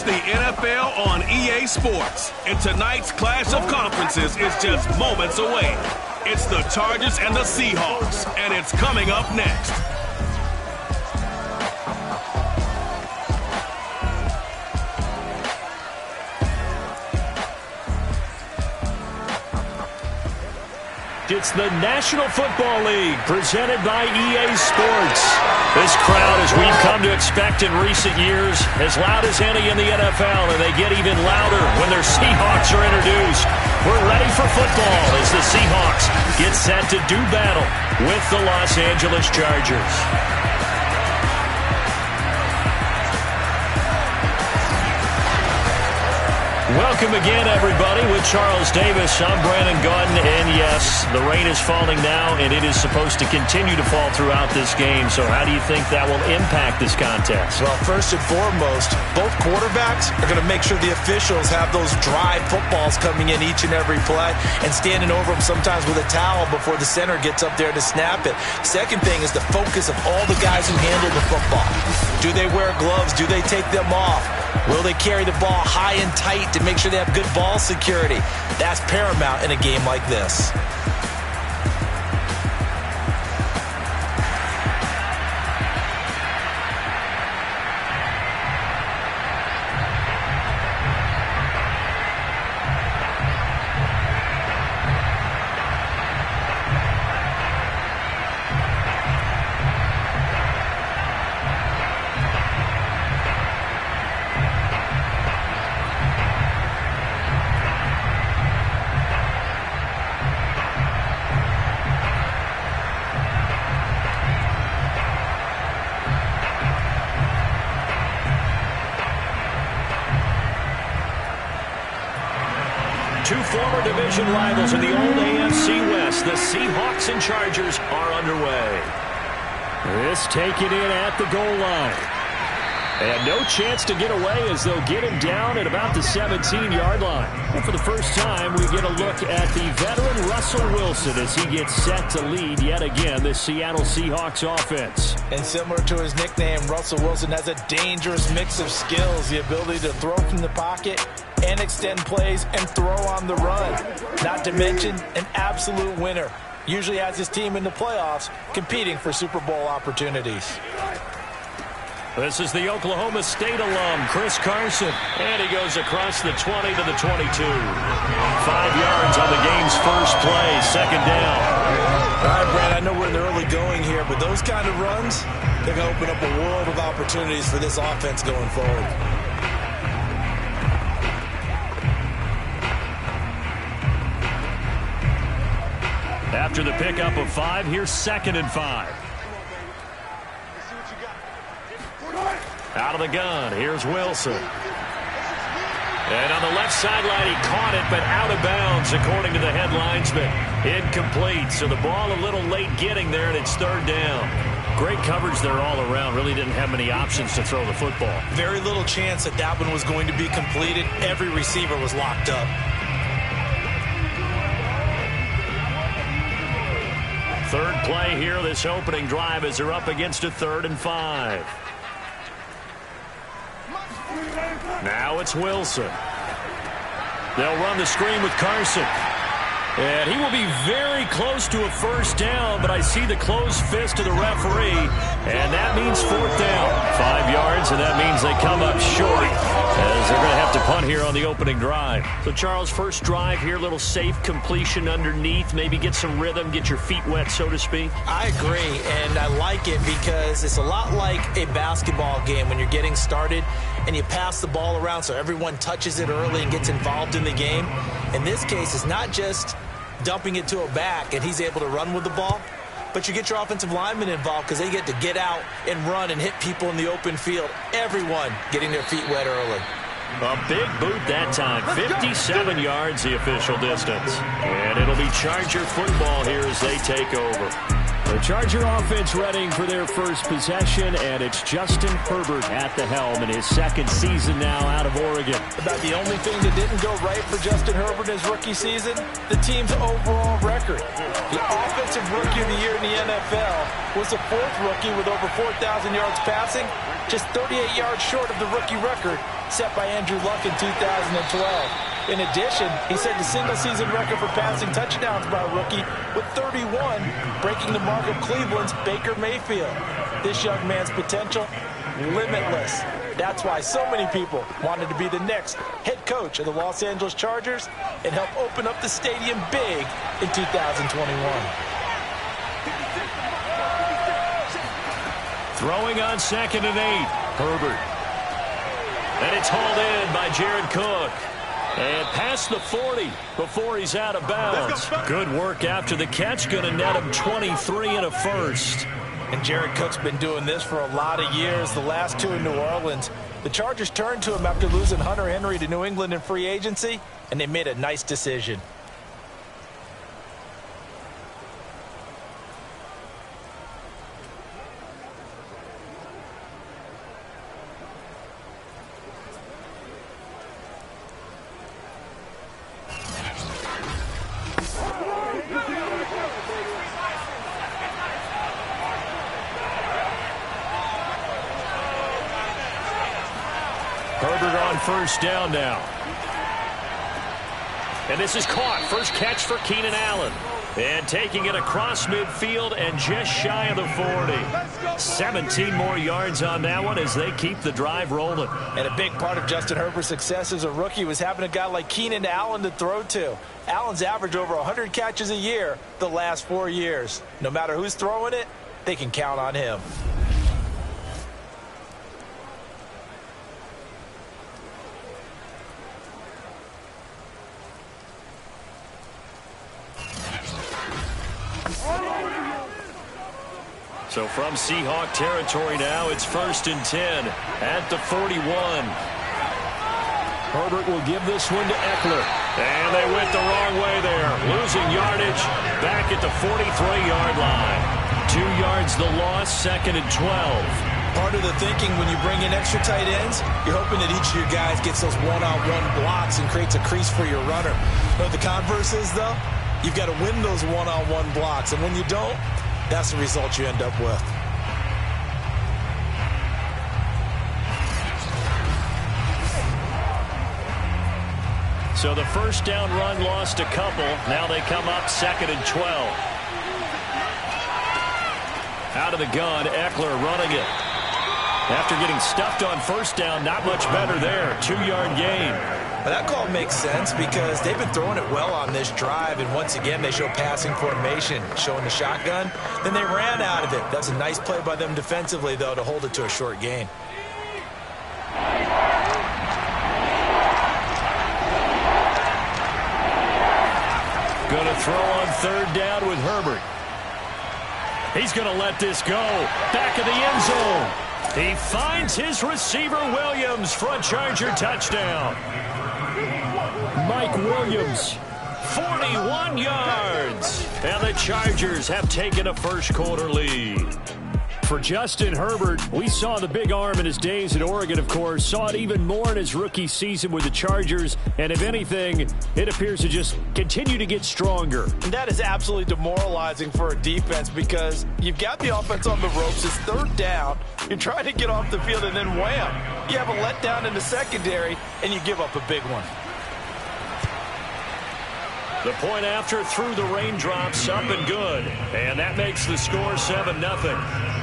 Watch the NFL on EA Sports, and tonight's clash of conferences is just moments away. It's the Chargers and the Seahawks, and it's coming up next. It's the National Football League presented by EA Sports. This crowd, as we've come to expect in recent years, as loud as any in the NFL, and they get even louder when their Seahawks are introduced. We're ready for football as the Seahawks get set to do battle with the Los Angeles Chargers. Welcome again, everybody, with Charles Davis. I'm Brandon Gaudin, and yes, the rain is falling now, and it is supposed to continue to fall throughout this game. So how do you think that will impact this contest? Well, first and foremost, both quarterbacks are going to make sure the officials have those dry footballs coming in each and every play and standing over them sometimes with a towel before the center gets up there to snap it. Second thing is the focus of all the guys who handle the football. Do they wear gloves? Do they take them off? Will they carry the ball high and tight to make sure they have good ball security? That's paramount in a game like this. Two former division rivals in the old AFC West, the Seahawks and Chargers, are underway. This taken in at the goal line. And no chance to get away as they'll get him down at about the 17-yard line. And for the first time, we get a look at the veteran Russell Wilson as he gets set to lead yet again the Seattle Seahawks offense. And similar to his nickname, Russell Wilson has a dangerous mix of skills, the ability to throw from the pocket and extend plays and throw on the run. Not to mention an absolute winner. Usually has his team in the playoffs competing for Super Bowl opportunities. This is the Oklahoma State alum, Chris Carson. And he goes across the 20 to the 22. 5 yards on the game's first play, second down. All right, Brad, I know we're in the early going here, but those kind of runs, they're going to open up a world of opportunities for this offense going forward. After the pickup of 5, here's 2nd and 5. Out of the gun, here's Wilson. And on the left sideline, he caught it, but out of bounds, according to the head linesman. Incomplete, so the ball a little late getting there, and it's 3rd down. Great coverage there all around. Really didn't have many options to throw the football. Very little chance that that one was going to be completed. Every receiver was locked up. Third play here, this opening drive, as they're up against a 3rd and 5. Now it's Wilson. They'll run the screen with Carson. And he will be very close to a first down, but I see the closed fist of the referee, and that means 4th down. 5 yards, and that means they come up short, as they're going to have to punt here on the opening drive. So, Charles, first drive here, little safe completion underneath, maybe get some rhythm, get your feet wet, so to speak. I agree, and I like it because it's a lot like a basketball game when you're getting started and you pass the ball around so everyone touches it early and gets involved in the game. In this case, it's not just dumping it to a back and he's able to run with the ball, but you get your offensive linemen involved because they get to get out and run and hit people in the open field. Everyone getting their feet wet early. A big boot that time. 57 yards the official distance. And it'll be Charger football here as they take over. The Charger offense readying for their first possession, and it's Justin Herbert at the helm in his 2nd season now out of Oregon. About the only thing that didn't go right for Justin Herbert in his rookie season, the team's overall record. The offensive rookie of the year in the NFL was the 4th rookie with over 4,000 yards passing, just 38 yards short of the rookie record set by Andrew Luck in 2012. In addition, he set the single-season record for passing touchdowns by a rookie with 31, breaking the mark of Cleveland's Baker Mayfield. This young man's potential, limitless. That's why so many people wanted to be the next head coach of the Los Angeles Chargers and help open up the stadium big in 2021. Throwing on 2nd and 8, Herbert. And it's hauled in by Jared Cook. And past the 40 before he's out of bounds. Good work after the catch. Going to net him 23 and a first. And Jared Cook's been doing this for a lot of years, the last 2 in New Orleans. The Chargers turned to him after losing Hunter Henry to New England in free agency, and they made a nice decision. Herbert on first down now. And this is caught. First catch for Keenan Allen. And taking it across midfield and just shy of the 40. 17 more yards on that one as they keep the drive rolling. And a big part of Justin Herbert's success as a rookie was having a guy like Keenan Allen to throw to. Allen's averaged over 100 catches a year the last 4 years. No matter who's throwing it, they can count on him. So from Seahawk territory now, it's 1st and 10 at the 41. Herbert will give this one to Eckler. And they went the wrong way there. Losing yardage back at the 43-yard line. 2 yards the loss, 2nd and 12. Part of the thinking when you bring in extra tight ends, you're hoping that each of your guys gets those one-on-one blocks and creates a crease for your runner. You know what the converse is, though? You've got to win those one-on-one blocks. And when you don't, that's the result you end up with. So the first down run lost a couple. Now they come up 2nd and 12. Out of the gun, Eckler running it. After getting stuffed on first down, not much better there. 2-yard gain. But that call makes sense because they've been throwing it well on this drive, and once again they show passing formation, showing the shotgun. Then they ran out of it. That's a nice play by them defensively, though, to hold it to a short gain. Going to throw on 3rd down with Herbert. He's going to let this go. Back of the end zone. He finds his receiver, Williams, for a Charger touchdown. Mike Williams, 41 yards. And the Chargers have taken a first-quarter lead. For Justin Herbert, we saw the big arm in his days at Oregon, of course. Saw it even more in his rookie season with the Chargers. And if anything, it appears to just continue to get stronger. And that is absolutely demoralizing for a defense because you've got the offense on the ropes. It's 3rd down. You're trying to get off the field, and then wham, you have a letdown in the secondary, and you give up a big one. The point after through the raindrops, up and good. And that makes the score 7-0.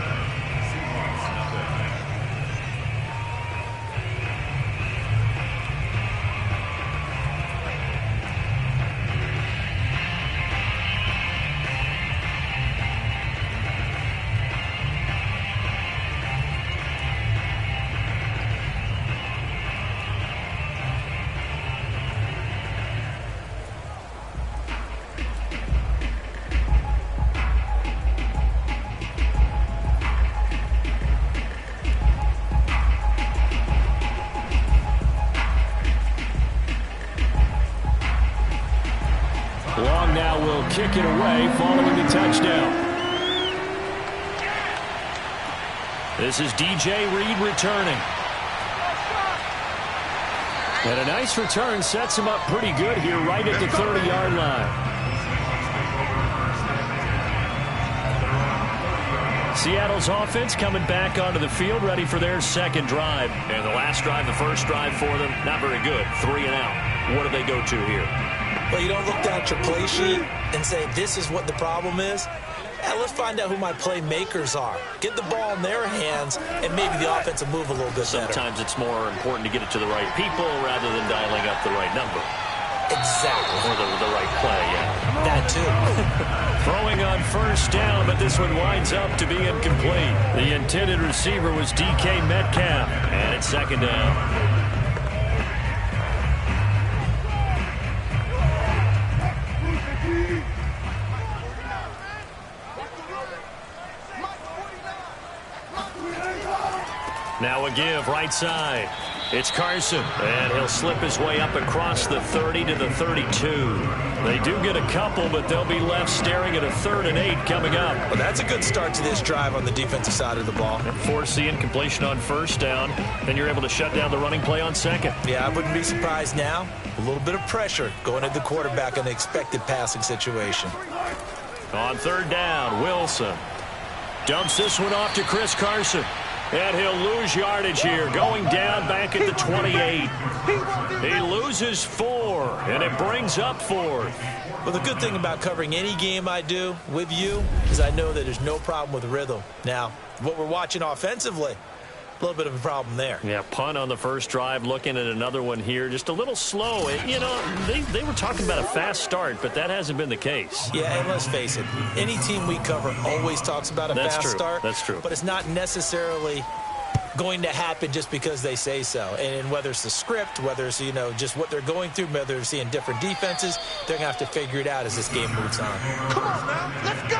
Long now will kick it away following the touchdown. This is DJ Reed returning. And a nice return sets him up pretty good here right at the 30-yard line. Seattle's offense coming back onto the field, ready for their second drive. And the last drive, the first drive for them, not very good. 3 and out. What do they go to here? Well, you don't look down at your play sheet and say, this is what the problem is. Yeah, let's find out who my playmakers are. Get the ball in their hands, and maybe the offense will move a little bit better. Sometimes it's more important to get it to the right people rather than dialing up the right number. Exactly. Or the right play, yeah. That too. Throwing on first down, but this one winds up to be incomplete. The intended receiver was DK Metcalf, and it's second down. Now a give, right side. It's Carson, and he'll slip his way up across the 30 to the 32. They do get a couple, but they'll be left staring at a 3rd and 8 coming up. Well, that's a good start to this drive on the defensive side of the ball. Force the incompletion on first down, then you're able to shut down the running play on second. Yeah, I wouldn't be surprised now. A little bit of pressure going at the quarterback in the expected passing situation. On 3rd down, Wilson dumps this one off to Chris Carson. And he'll lose yardage here, going down back at the 28. He loses 4, and it brings up 4th. Well, the good thing about covering any game I do with you is I know that there's no problem with rhythm. Now, what we're watching offensively, a little bit of a problem there. Yeah, punt on the first drive, looking at another one here, just a little slow. You know, they were talking about a fast start, but that hasn't been the case. Yeah, and let's face it, any team we cover always talks about a fast start. That's true. But it's not necessarily going to happen just because they say so. And whether it's the script, whether it's, you know, just what they're going through, whether they're seeing different defenses, they're going to have to figure it out as this game moves on. Come on now, let's go!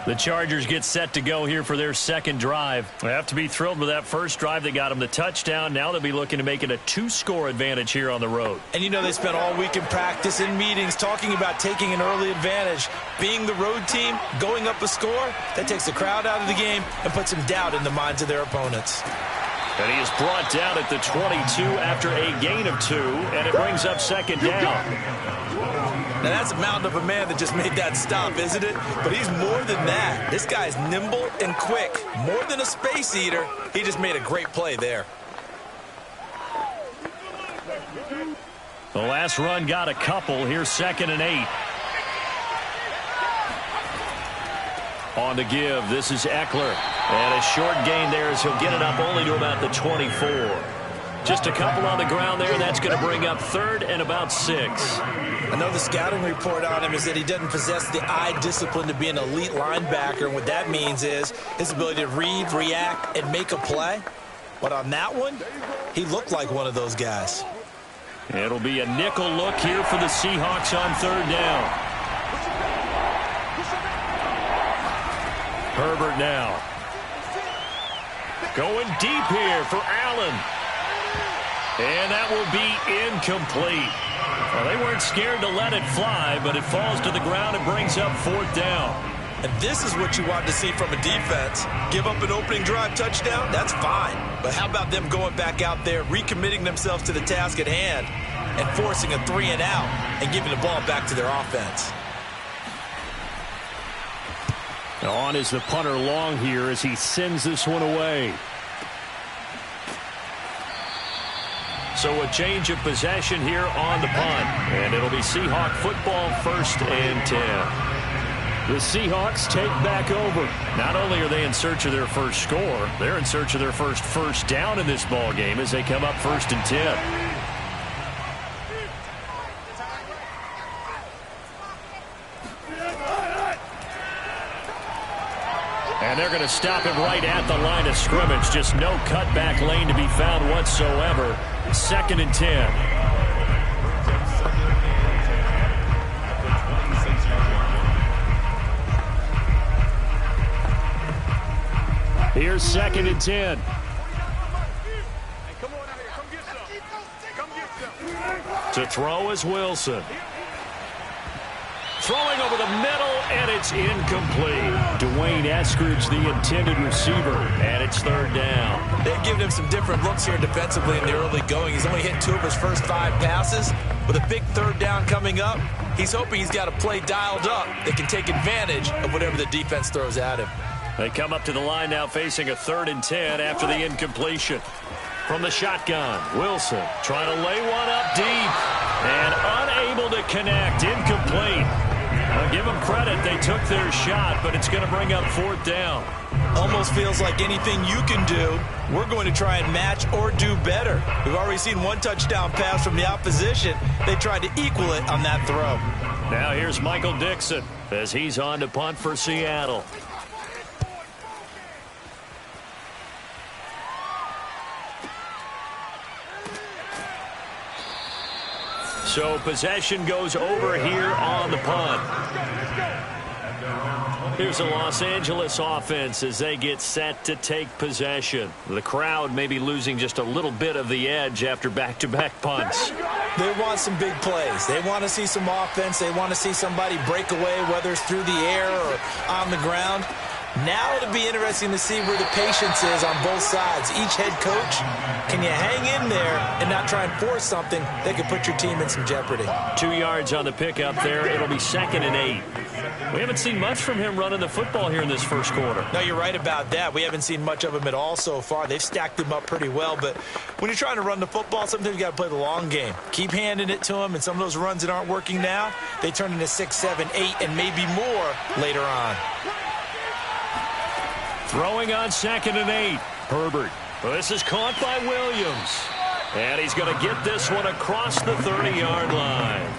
The Chargers get set to go here for their second drive. They have to be thrilled with that first drive. They got them the touchdown. Now they'll be looking to make it a 2-score advantage here on the road. And you know they spent all week in practice and meetings talking about taking an early advantage. Being the road team, going up a score, that takes the crowd out of the game and puts some doubt in the minds of their opponents. And he is brought down at the 22 after a gain of 2, and it brings up second down. Now, that's a mountain of a man that just made that stop, isn't it? But he's more than that. This guy's nimble and quick. More than a space eater, he just made a great play there. The last run got a couple. Here's 2nd and 8. On to give. This is Eckler. And a short gain there as he'll get it up only to about the 24. Just a couple on the ground there. That's going to bring up 3rd and about 6. I know the scouting report on him is that he doesn't possess the eye discipline to be an elite linebacker. And what that means is his ability to read, react, and make a play. But on that one, he looked like one of those guys. It'll be a nickel look here for the Seahawks on 3rd down. Herbert now. Going deep here for Allen. And that will be incomplete. Well, they weren't scared to let it fly, but it falls to the ground and brings up 4th down. And this is what you want to see from a defense. Give up an opening drive touchdown, that's fine. But how about them going back out there, recommitting themselves to the task at hand, and forcing a 3 and out and giving the ball back to their offense? On is the punter Long here as he sends this one away. So a change of possession here on the punt. And it'll be Seahawk football, 1st and 10. The Seahawks take back over. Not only are they in search of their first score, they're in search of their first down in this ball game as they come up 1st and 10. And they're going to stop him right at the line of scrimmage. Just no cutback lane to be found whatsoever. 2nd and 10. Here's 2nd and 10. To throw is Wilson. Throwing over the middle, and it's incomplete. Dwayne Eskridge, the intended receiver, and it's third down. They've given him some different looks here defensively in the early going. He's only hit 2 of his first 5 passes. With a big third down coming up, he's hoping he's got a play dialed up that can take advantage of whatever the defense throws at him. They come up to the line now facing a 3rd and 10 after the incompletion. From the shotgun, Wilson trying to lay one up deep and unable to connect. Incomplete. I'll give them credit. They took their shot, but it's going to bring up 4th down. Almost feels like anything you can do, we're going to try and match or do better. We've already seen 1 touchdown pass from the opposition. They tried to equal it on that throw. Now here's Michael Dixon as he's on to punt for Seattle. So possession goes over here on the punt. Here's the Los Angeles offense as they get set to take possession. The crowd may be losing just a little bit of the edge after back-to-back punts. They want some big plays. They want to see some offense. They want to see somebody break away, whether it's through the air or on the ground. Now it'll be interesting to see where the patience is on both sides. Each head coach, can you hang in there and not try and force something that could put your team in some jeopardy? 2 yards on the pickup there. It'll be 2nd and 8. We haven't seen much from him running the football here in this first quarter. No, you're right about that. We haven't seen much of him at all so far. They've stacked him up pretty well, but when you're trying to run the football, sometimes you got to play the long game. Keep handing it to him, and some of those runs that aren't working now, they turn into 6, 7, 8, and maybe more later on. Throwing on 2nd and 8. Herbert. This is caught by Williams. And he's going to get this one across the 30-yard line.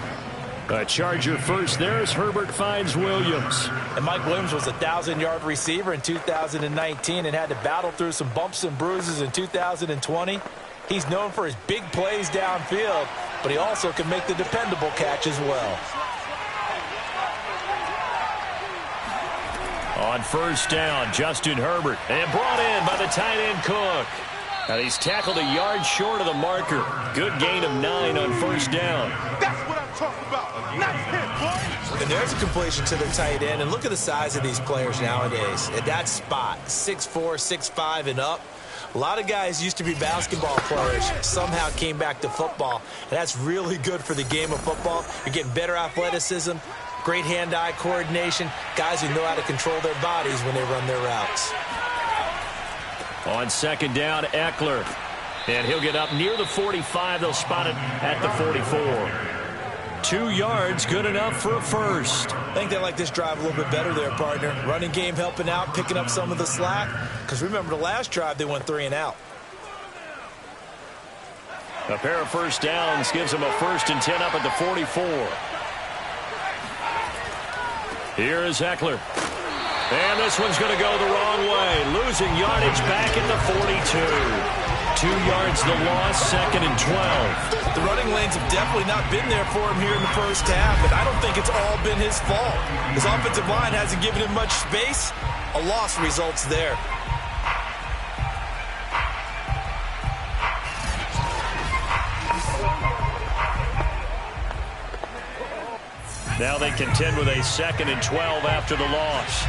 A Charger first there as Herbert finds Williams. And Mike Williams was a 1,000-yard receiver in 2019 and had to battle through some bumps and bruises in 2020. He's known for his big plays downfield, but he also can make the dependable catch as well. On first down, Justin Herbert. And brought in by the tight end Cook. And he's tackled a yard short of the marker. Good gain of 9 on first down. That's what I'm talking about. Nice hit, boy. And there's a completion to the tight end. And look at the size of these players nowadays. At that spot, 6'4", 6'5", and up. A lot of guys used to be basketball players, somehow came back to football. And that's really good for the game of football. You're getting better athleticism, great hand-eye coordination, guys who know how to control their bodies when they run their routes. On second down, Eckler. And he'll get up near the 45. They'll spot it at the 44. 2 yards, good enough for a first. I think they like this drive a little bit better there, partner. Running game helping out, picking up some of the slack. Because remember, the last drive, they went 3 and out. A pair of first downs gives them a 1st and 10 up at the 44. Here is Eckler. And this one's going to go the wrong way. Losing yardage back at the 42. 2 yards the loss, 2nd and 12. The running lanes have definitely not been there for him here in the first half, and I don't think it's all been his fault. His offensive line hasn't given him much space. A loss results there. Now they contend with a 2nd and 12 after the loss.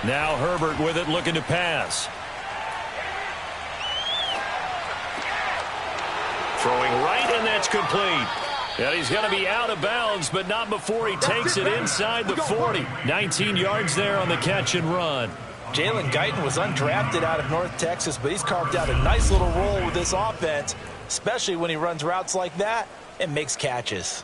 Now Herbert with it, looking to pass. Throwing right, and that's complete. And he's going to be out of bounds, but not before he takes it inside the 40. 19 yards there on the catch and run. Jalen Guyton was undrafted out of North Texas, but he's carved out a nice little role with this offense, especially when he runs routes like that and makes catches.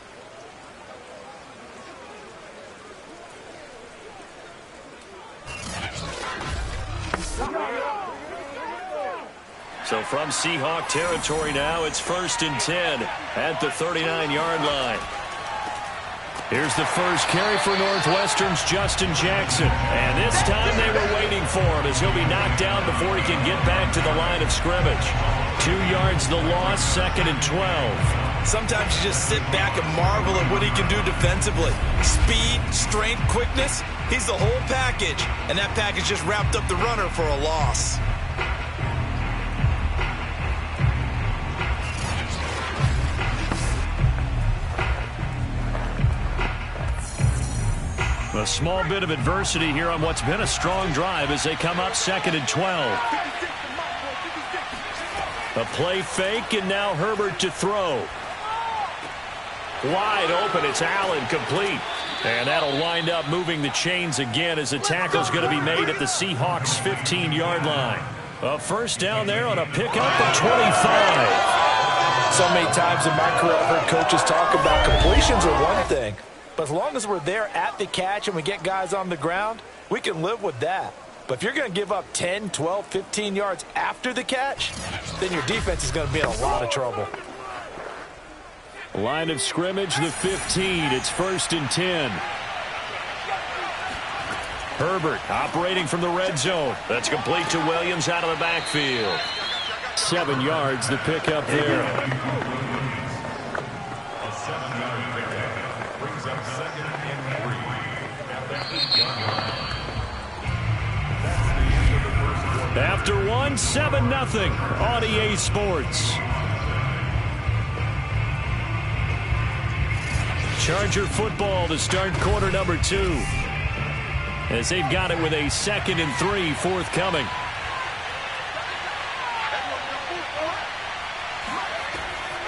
So from Seahawk territory now, it's 1st and 10 at the 39-yard line. Here's the first carry for Northwestern's Justin Jackson. And this time they were waiting for him as he'll be knocked down before he can get back to the line of scrimmage. 2 yards the loss, 2nd and 12. Sometimes you just sit back and marvel at what he can do defensively. Speed, strength, quickness, he's the whole package. And that package just wrapped up the runner for a loss. A small bit of adversity here on what's been a strong drive as they come up 2nd and 12. A play fake, and now Herbert to throw. Wide open, it's Allen, complete. And that'll wind up moving the chains again as the tackle's going to be made at the Seahawks 15-yard line. A first down there on a pickup of 25. So many times in my career I've heard coaches talk about completions are one thing, but as long as we're there at the catch and we get guys on the ground, we can live with that. But if you're going to give up 10, 12, 15 yards after the catch, then your defense is going to be in a lot of trouble. Line of scrimmage, the 15. It's 1st and 10. Herbert operating from the red zone. That's complete to Williams out of the backfield. 7 yards, the pickup there. After 1, 7-0 on EA Sports. Charger football to start quarter number 2. As they've got it with a 2nd and 3 forthcoming.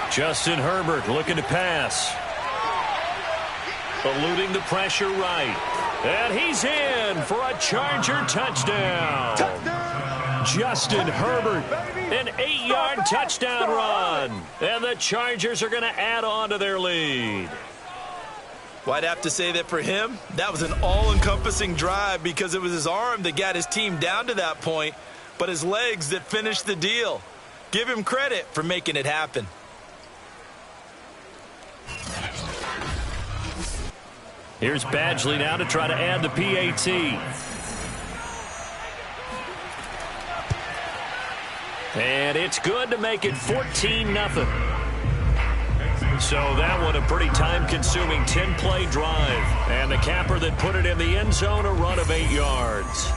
Justin Herbert looking to pass. Eluding the pressure right. And he's in for a Charger touchdown. Justin Herbert, an 8-yard touchdown run. And the Chargers are going to add on to their lead. Well, I'd have to say that for him, that was an all-encompassing drive because it was his arm that got his team down to that point, but his legs that finished the deal. Give him credit for making it happen. Here's Badgley now to try to add the PAT. And it's good to make it 14-0. So that one a pretty time-consuming 10-play drive. And the capper that put it in the end zone, a run of 8 yards.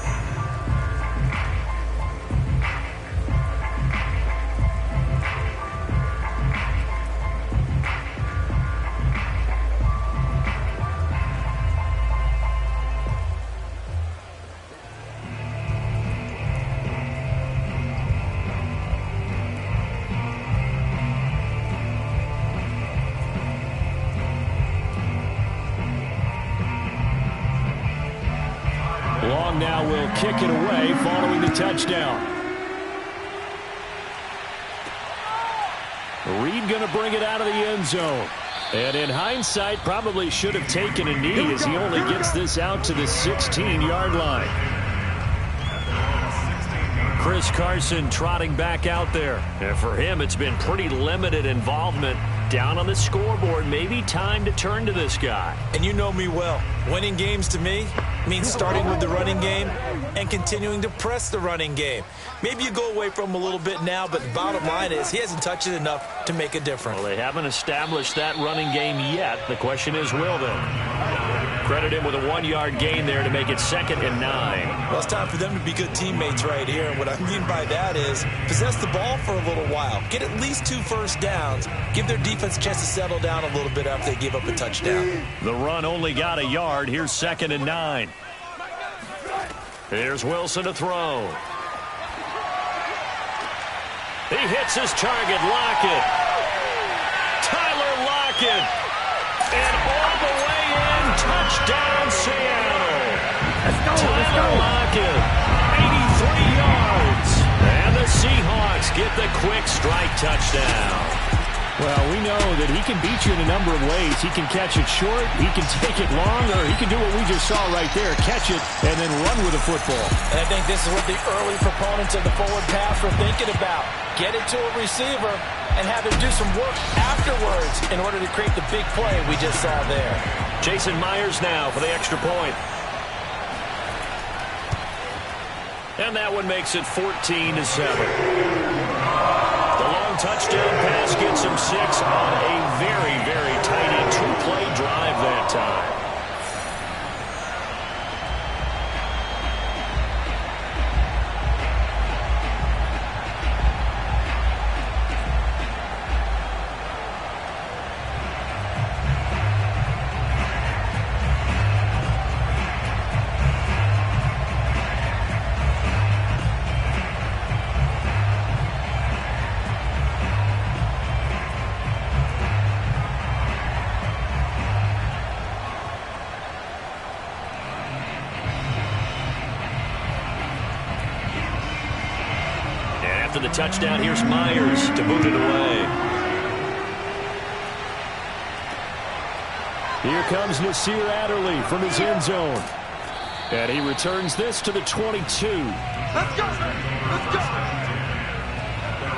Long now will kick it away following the touchdown. Reed going to bring it out of the end zone. And in hindsight, probably should have taken a knee as he only gets this out to the 16-yard line. Chris Carson trotting back out there. And for him, it's been pretty limited involvement. Down on the scoreboard, maybe time to turn to this guy. And you know me well. Winning games to me means starting with the running game and continuing to press the running game. Maybe you go away from him a little bit now, but the bottom line is he hasn't touched it enough to make a difference. Well, they haven't established that running game yet. The question is, will they? Credit him with a 1-yard gain there to make it 2nd and 9. Well, it's time for them to be good teammates right here. And what I mean by that is possess the ball for a little while. Get at least 2 first downs. Give their defense a chance to settle down a little bit after they give up a touchdown. The run only got a yard. Here's 2nd and 9. Here's Wilson to throw. He hits his target, Lockett. Tyler Lockett. And all the way in, touchdown Seattle. Tyler Lockett, 83 yards. And the Seahawks get the quick strike touchdown. Well, we know that he can beat you in a number of ways. He can catch it short, he can take it long, or he can do what we just saw right there, catch it and then run with the football. And I think this is what the early proponents of the forward pass were thinking about. Get it to a receiver and have him do some work afterwards in order to create the big play we just saw there. Jason Myers now for the extra point. And that one makes it 14-7. The long touchdown pass gets him 6 on a very, very tight 2-play drive that time. the touchdown. Here's Myers to boot it away. Here comes Nasir Adderley from his end zone. And he returns this to the 22. Let's go! Let's go!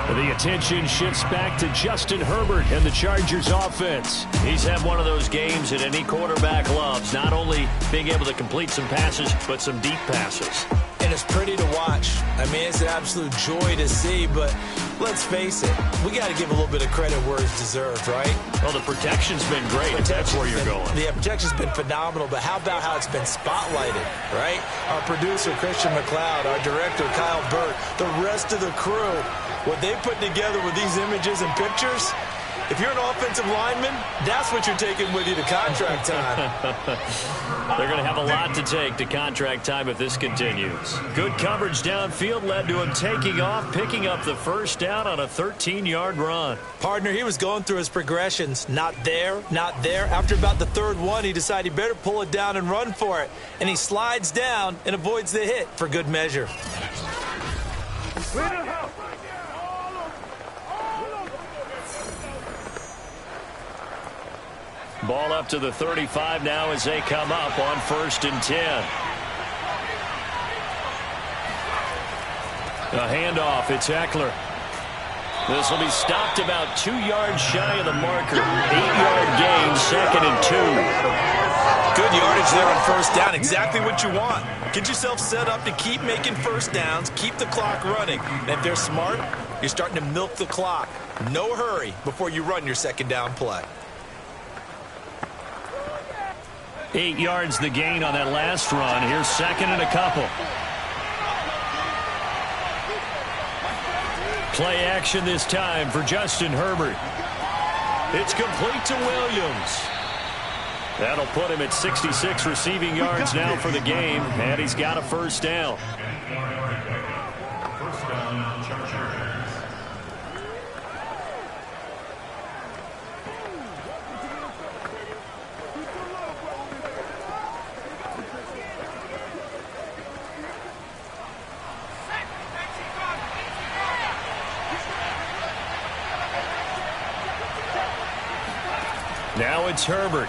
The attention shifts back to Justin Herbert and the Chargers offense. He's had one of those games that any quarterback loves, not only being able to complete some passes, but some deep passes. And it's pretty to watch. I mean, it's an absolute joy to see, but let's face it, we got to give a little bit of credit where it's deserved, right? Well, the protection's been great. That's where you're going. The protection's been phenomenal, but how about how it's been spotlighted, right? Our producer, Christian McLeod, our director, Kyle Burt, the rest of the crew, what they put together with these images and pictures, if you're an offensive lineman, that's what you're taking with you to contract time. They're going to have a lot to take to contract time if this continues. Good coverage downfield led to him taking off, picking up the first down on a 13-yard run. Partner, he was going through his progressions. Not there, not there. After about the third one, he decided he better pull it down and run for it. And he slides down and avoids the hit for good measure. Ball up to the 35 now as they come up on 1st and 10. A handoff. It's Eckler. This will be stopped about 2 yards shy of the marker. 8-yard gain, 2nd and 2. Good yardage there on first down. Exactly what you want. Get yourself set up to keep making first downs, keep the clock running. And if they're smart, you're starting to milk the clock. No hurry before you run your second down play. 8 yards the gain on that last run. Here's 2nd and a couple. Play action this time for Justin Herbert. It's complete to Williams. That'll put him at 66 receiving yards now for the game, and he's got a first down. Now it's Herbert.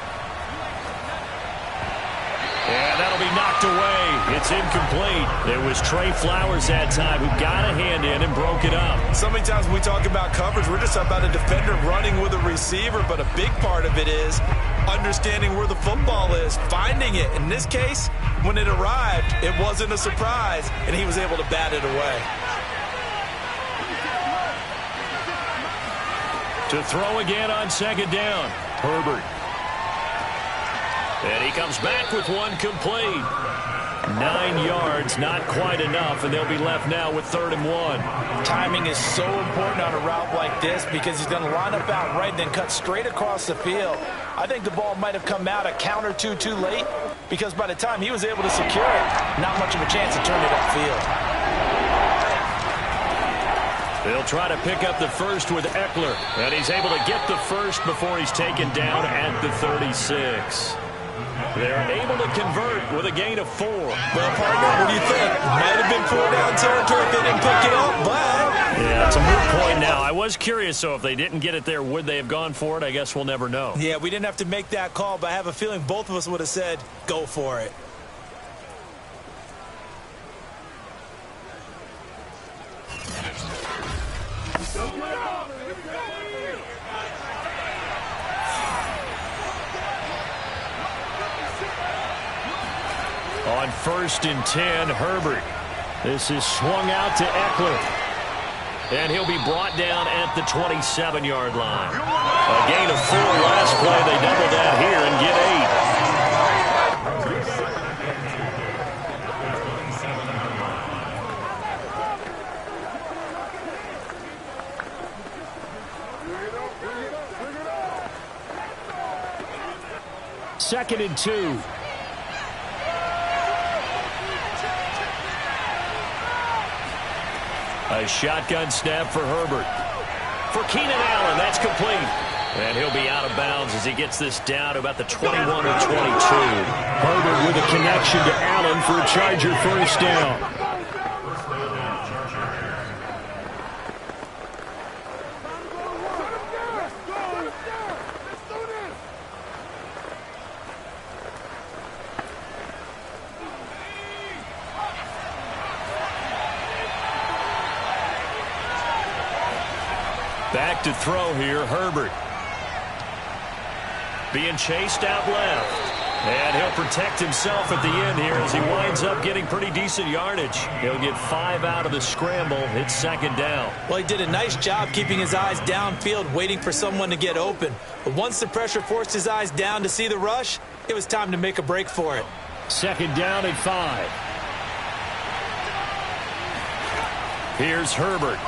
And that'll be knocked away. It's incomplete. It was Trey Flowers that time who got a hand in and broke it up. So many times when we talk about coverage, we're just about a defender running with a receiver, but a big part of it is understanding where the football is, finding it. In this case, when it arrived, it wasn't a surprise, and he was able to bat it away. To throw again on 2nd down. Herbert. And he comes back with one complete. 9 yards, not quite enough, and they'll be left now with 3rd and 1. Timing is so important on a route like this because he's going to line up out right and then cut straight across the field. I think the ball might have come out a count or two too late because by the time he was able to secure it, not much of a chance to turn it upfield. They'll try to pick up the first with Eckler, and he's able to get the first before he's taken down at the 36. They're able to convert with a gain of 4. Well, partner, what do you think? Might have been 4-down territory if they didn't pick it up, but... Yeah, it's a moot point now. I was curious, so if they didn't get it there, would they have gone for it? I guess we'll never know. Yeah, we didn't have to make that call, but I have a feeling both of us would have said, go for it. On 1st and 10, Herbert. This is swung out to Eckler. And he'll be brought down at the 27-yard line. A gain of 4 last play. They double that here and get 8. 2nd and 2. A shotgun snap for Herbert. For Keenan Allen, that's complete. And he'll be out of bounds as he gets this down to about the 21 or 22. Herbert with a connection to Allen for a Charger first down. back to throw here, Herbert. Being chased out left. And he'll protect himself at the end here as he winds up getting pretty decent yardage. He'll get 5 out of the scramble. It's second down. Well, he did a nice job keeping his eyes downfield, waiting for someone to get open. But once the pressure forced his eyes down to see the rush, it was time to make a break for it. Second down and 5. Here's Herbert.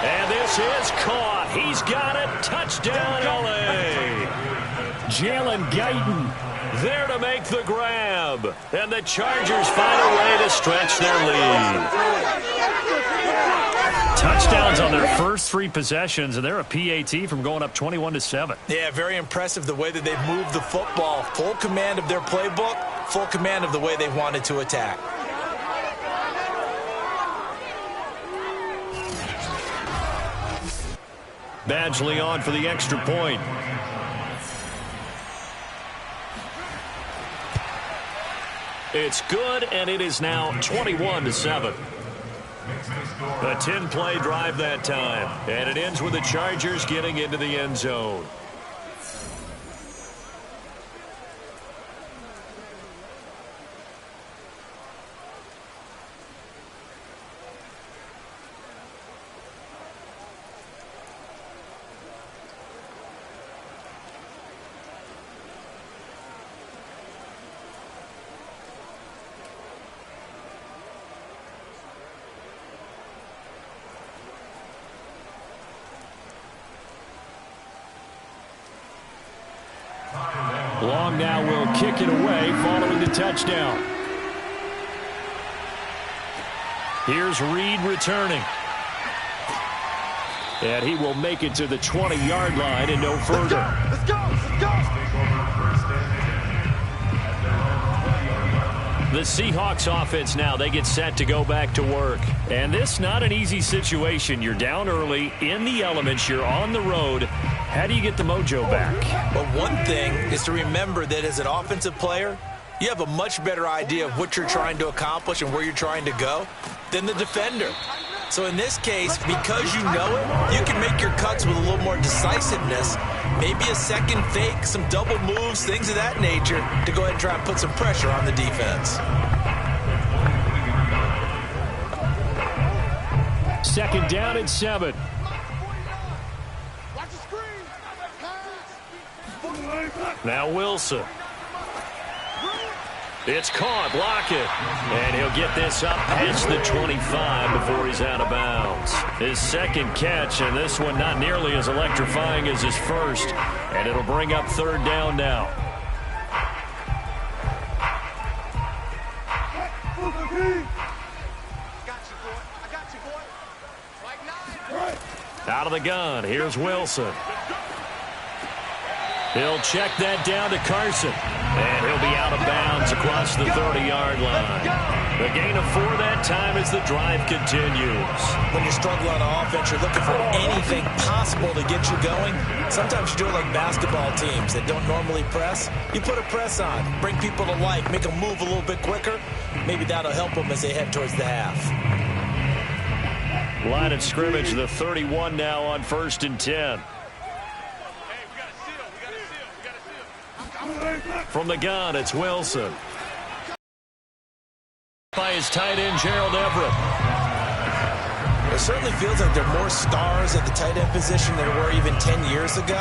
And this is caught. He's got it. Touchdown, L.A. Jalen Guyton there to make the grab. And the Chargers find a way to stretch their lead. Touchdowns on their first 3 possessions, and they're a PAT from going up 21-7. Yeah, very impressive the way that they've moved the football. Full command of their playbook, full command of the way they wanted to attack. Badgley on for the extra point. It's good, and it is now 21-7. A 10-play drive that time, and it ends with the Chargers getting into the end zone. Long now will kick it away following the touchdown. Here's Reed returning. And he will make it to the 20-yard line and no further. Let's go! Let's go! The Seahawks offense now, they get set to go back to work. And this not an easy situation. You're down early, in the elements, you're on the road. How do you get the mojo back? Well, one thing is to remember that as an offensive player, you have a much better idea of what you're trying to accomplish and where you're trying to go than the defender. So in this case, because you know it, you can make your cuts with a little more decisiveness, maybe a second fake, some double moves, things of that nature, to go ahead and try and put some pressure on the defense. Second down and 7. Now Wilson. It's caught. Block it. And he'll get this up past the 25 before he's out of bounds. His second catch, and this one not nearly as electrifying as his first. And it'll bring up third down now. Out of the gun. Here's Wilson. He'll check that down to Carson. And he'll be out of bounds across the 30-yard line. The gain of 4 that time as the drive continues. When you struggle on offense, you're looking for anything possible to get you going. Sometimes you do it like basketball teams that don't normally press. You put a press on, bring people to life, make them move a little bit quicker. Maybe that'll help them as they head towards the half. Line of scrimmage, the 31 now on 1st and 10. From the gun, it's Wilson. By his tight end, Gerald Everett. It certainly feels like there are more stars at the tight end position than there were even 10 years ago.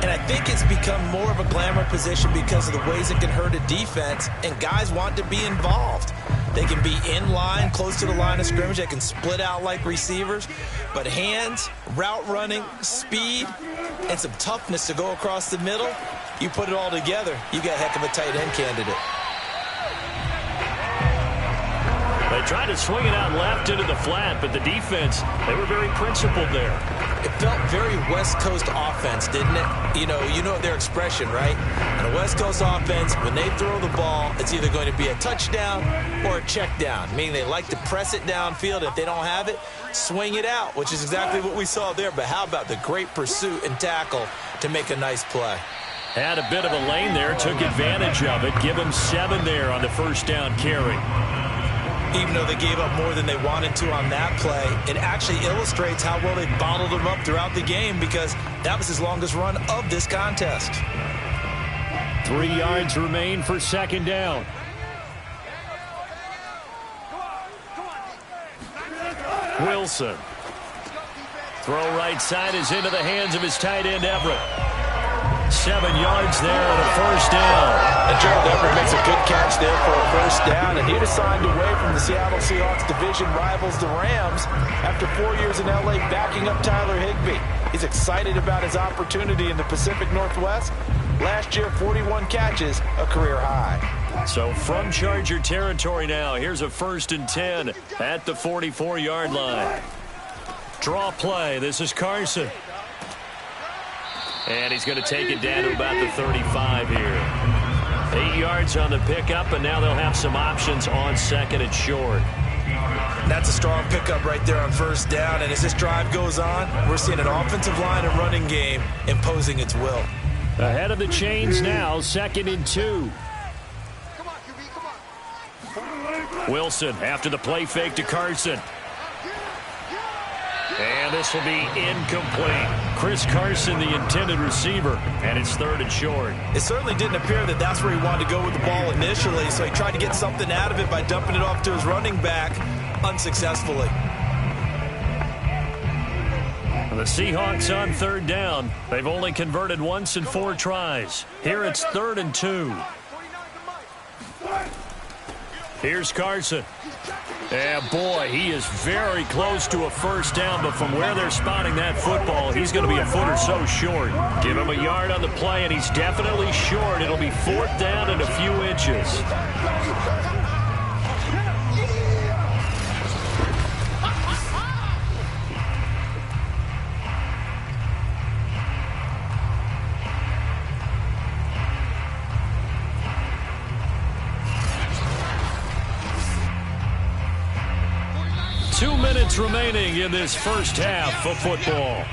And I think it's become more of a glamour position because of the ways it can hurt a defense, and guys want to be involved. They can be in line, close to the line of scrimmage. They can split out like receivers. But hands, route running, speed, and some toughness to go across the middle, you put it all together, you got a heck of a tight end candidate. They tried to swing it out left into the flat, but the defense, they were very principled there. It felt very West Coast offense, didn't it? You know their expression, right? And a West Coast offense, when they throw the ball, it's either going to be a touchdown or a check down, meaning they like to press it downfield. If they don't have it, swing it out, which is exactly what we saw there. But how about the great pursuit and tackle to make a nice play? Had a bit of a lane there, took advantage of it. Give him 7 there on the first down carry. Even though they gave up more than they wanted to on that play, it actually illustrates how well they bottled them up throughout the game because that was his longest run of this contest. 3 yards remain for second down. Wilson. Throw right side is into the hands of his tight end, Everett. 7 yards there and a first down. And Gerald Everett makes a good catch there for a first down, and he'd assigned away from the Seattle Seahawks division rivals, the Rams, after 4 years in L.A. backing up Tyler Higbee. He's excited about his opportunity in the Pacific Northwest. Last year, 41 catches, a career high. So from Charger territory now, here's a 1st and 10 at the 44-yard line. Draw play. This is Carson. And he's going to take it down to about the 35 here. 8 yards on the pickup, and now they'll have some options on 2nd and short. That's a strong pickup right there on first down, and as this drive goes on, we're seeing an offensive line and running game imposing its will. Ahead of the chains now, 2nd and 2. Wilson after the play fake to Carson. And this will be incomplete. Chris Carson, the intended receiver, and it's 3rd and short. It certainly didn't appear that that's where he wanted to go with the ball initially, so he tried to get something out of it by dumping it off to his running back unsuccessfully. The Seahawks on 3rd down. They've only converted once in 4 tries. Here it's 3rd and 2. Here's Carson. And boy, he is very close to a first down, but from where they're spotting that football, he's going to be a foot or so short. Give him a yard on the play, and he's definitely short. It'll be 4th down and a few inches. 2 minutes remaining in this first half of football.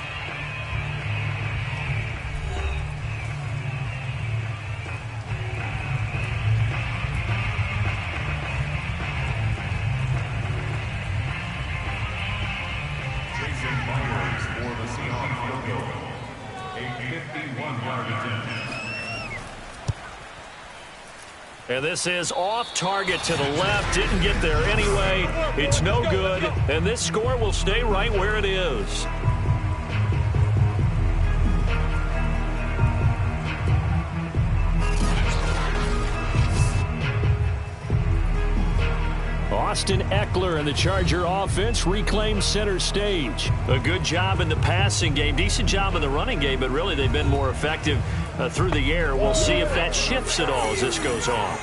For the Seahawks field goal, a 51-yard attempt. And this is off target to the left. Didn't get there anyway. It's no good. And this score will stay right where it is. Austin Eckler and the Charger offense reclaim center stage. A good job in the passing game. Decent job in the running game, but really they've been more effective through the air. We'll see if that shifts at all as this goes on.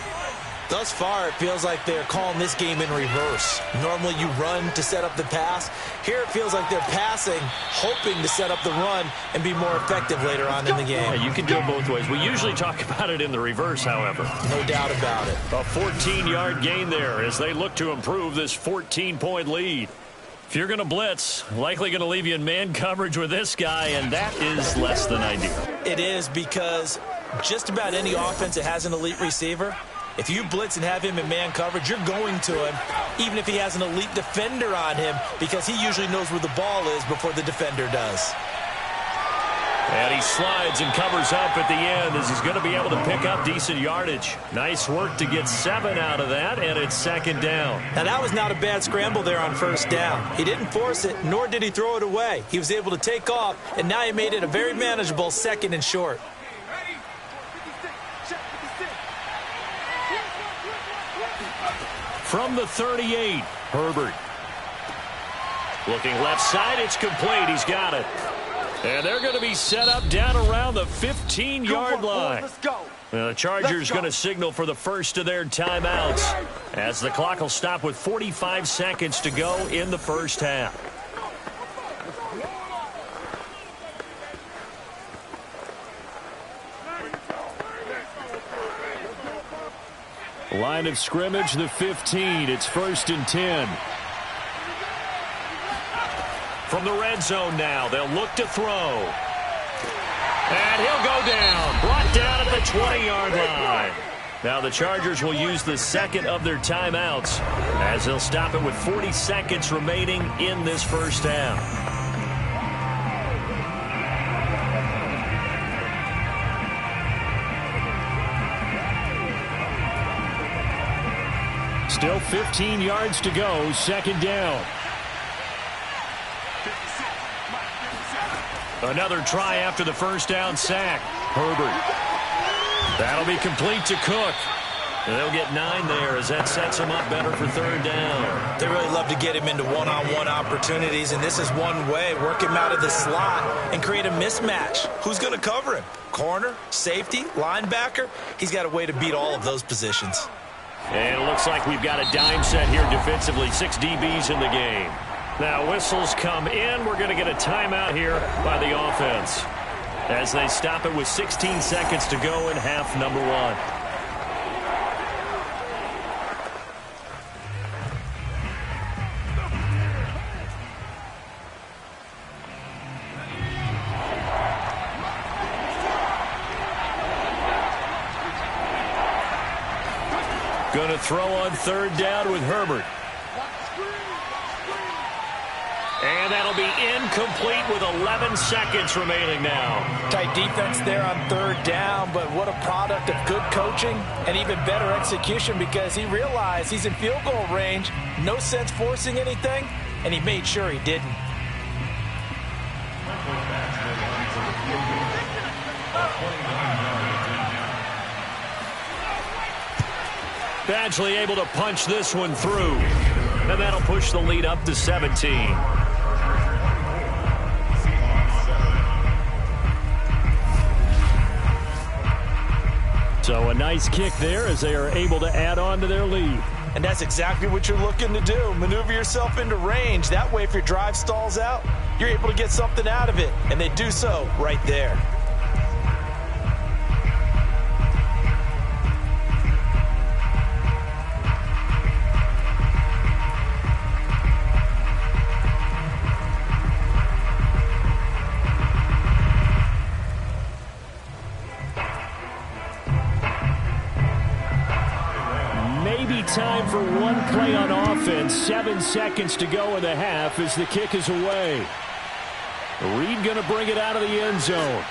Thus far, it feels like they're calling this game in reverse. Normally you run to set up the pass. Here it feels like they're passing, hoping to set up the run and be more effective later on in the game. Yeah, you can do it both ways. We usually talk about it in the reverse, however. No doubt about it. A 14-yard gain there as they look to improve this 14-point lead. If you're going to blitz, likely going to leave you in man coverage with this guy, and that is less than ideal. It is, because just about any offense that has an elite receiver, if you blitz and have him in man coverage, you're going to him, even if he has an elite defender on him, because he usually knows where the ball is before the defender does. And he slides and covers up at the end as he's going to be able to pick up decent yardage. Nice work to get 7 out of that, and it's second down. Now, that was not a bad scramble there on first down. He didn't force it, nor did he throw it away. He was able to take off, and now he made it a very manageable second and short. From the 38, Herbert. Looking left side, it's complete. He's got it. And they're going to be set up down around the 15-yard line. Let's go. The Chargers going to signal for the first of their timeouts as the clock will stop with 45 seconds to go in the first half. Line of scrimmage, the 15. It's 1st and 10. From the red zone now, they'll look to throw. And he'll go down. Brought down at the 20-yard line. Now the Chargers will use the second of their timeouts as they'll stop it with 40 seconds remaining in this first half. Still 15 yards to go, second down. Another try after the first down sack. Herbert. That'll be complete to Cook. And they'll get 9 there as that sets him up better for third down. They really love to get him into one-on-one opportunities, and this is one way. Work him out of the slot and create a mismatch. Who's going to cover him? Corner, safety, linebacker? He's got a way to beat all of those positions. And it looks like we've got a dime set here defensively. 6 DBs in the game. Now whistles come in. We're going to get a timeout here by the offense as they stop it with 16 seconds to go in half number 1. Going to throw on third down with Herbert. And that'll be incomplete with 11 seconds remaining now. Tight defense there on third down, but what a product of good coaching and even better execution because he realized he's in field goal range. No sense forcing anything, and he made sure he didn't. Badgley able to punch this one through. And that'll push the lead up to 17. So a nice kick there as they are able to add on to their lead. And that's exactly what you're looking to do. Maneuver yourself into range. That way, if your drive stalls out, you're able to get something out of it. And they do so right there. Time for one play on offense. 7 seconds to go in the half as the kick is away. Reed going to bring it out of the end zone.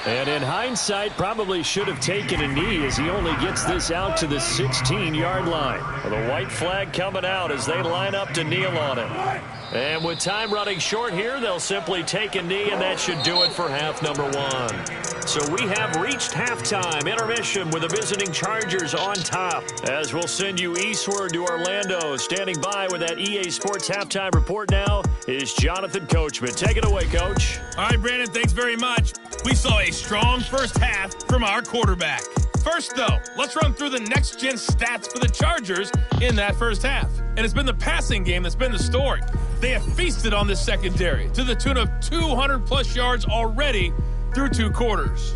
And in hindsight, probably should have taken a knee as he only gets this out to the 16-yard line. The white flag coming out as they line up to kneel on it. And with time running short here, they'll simply take a knee, and that should do it for half number 1. So we have reached halftime intermission with the visiting Chargers on top. As we'll send you eastward to Orlando. Standing by with that EA Sports halftime report now is Jonathan Coachman. Take it away, Coach. All right, Brandon, thanks very much. We saw a strong first half from our quarterback. First, though, let's run through the next-gen stats for the Chargers in that first half. And it's been the passing game that's been the story. They have feasted on this secondary to the tune of 200-plus yards already through 2 quarters.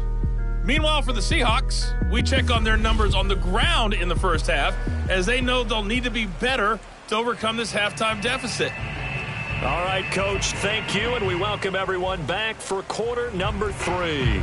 Meanwhile, for the Seahawks, we check on their numbers on the ground in the first half as they know they'll need to be better to overcome this halftime deficit. All right, Coach, thank you, and we welcome everyone back for quarter number 3.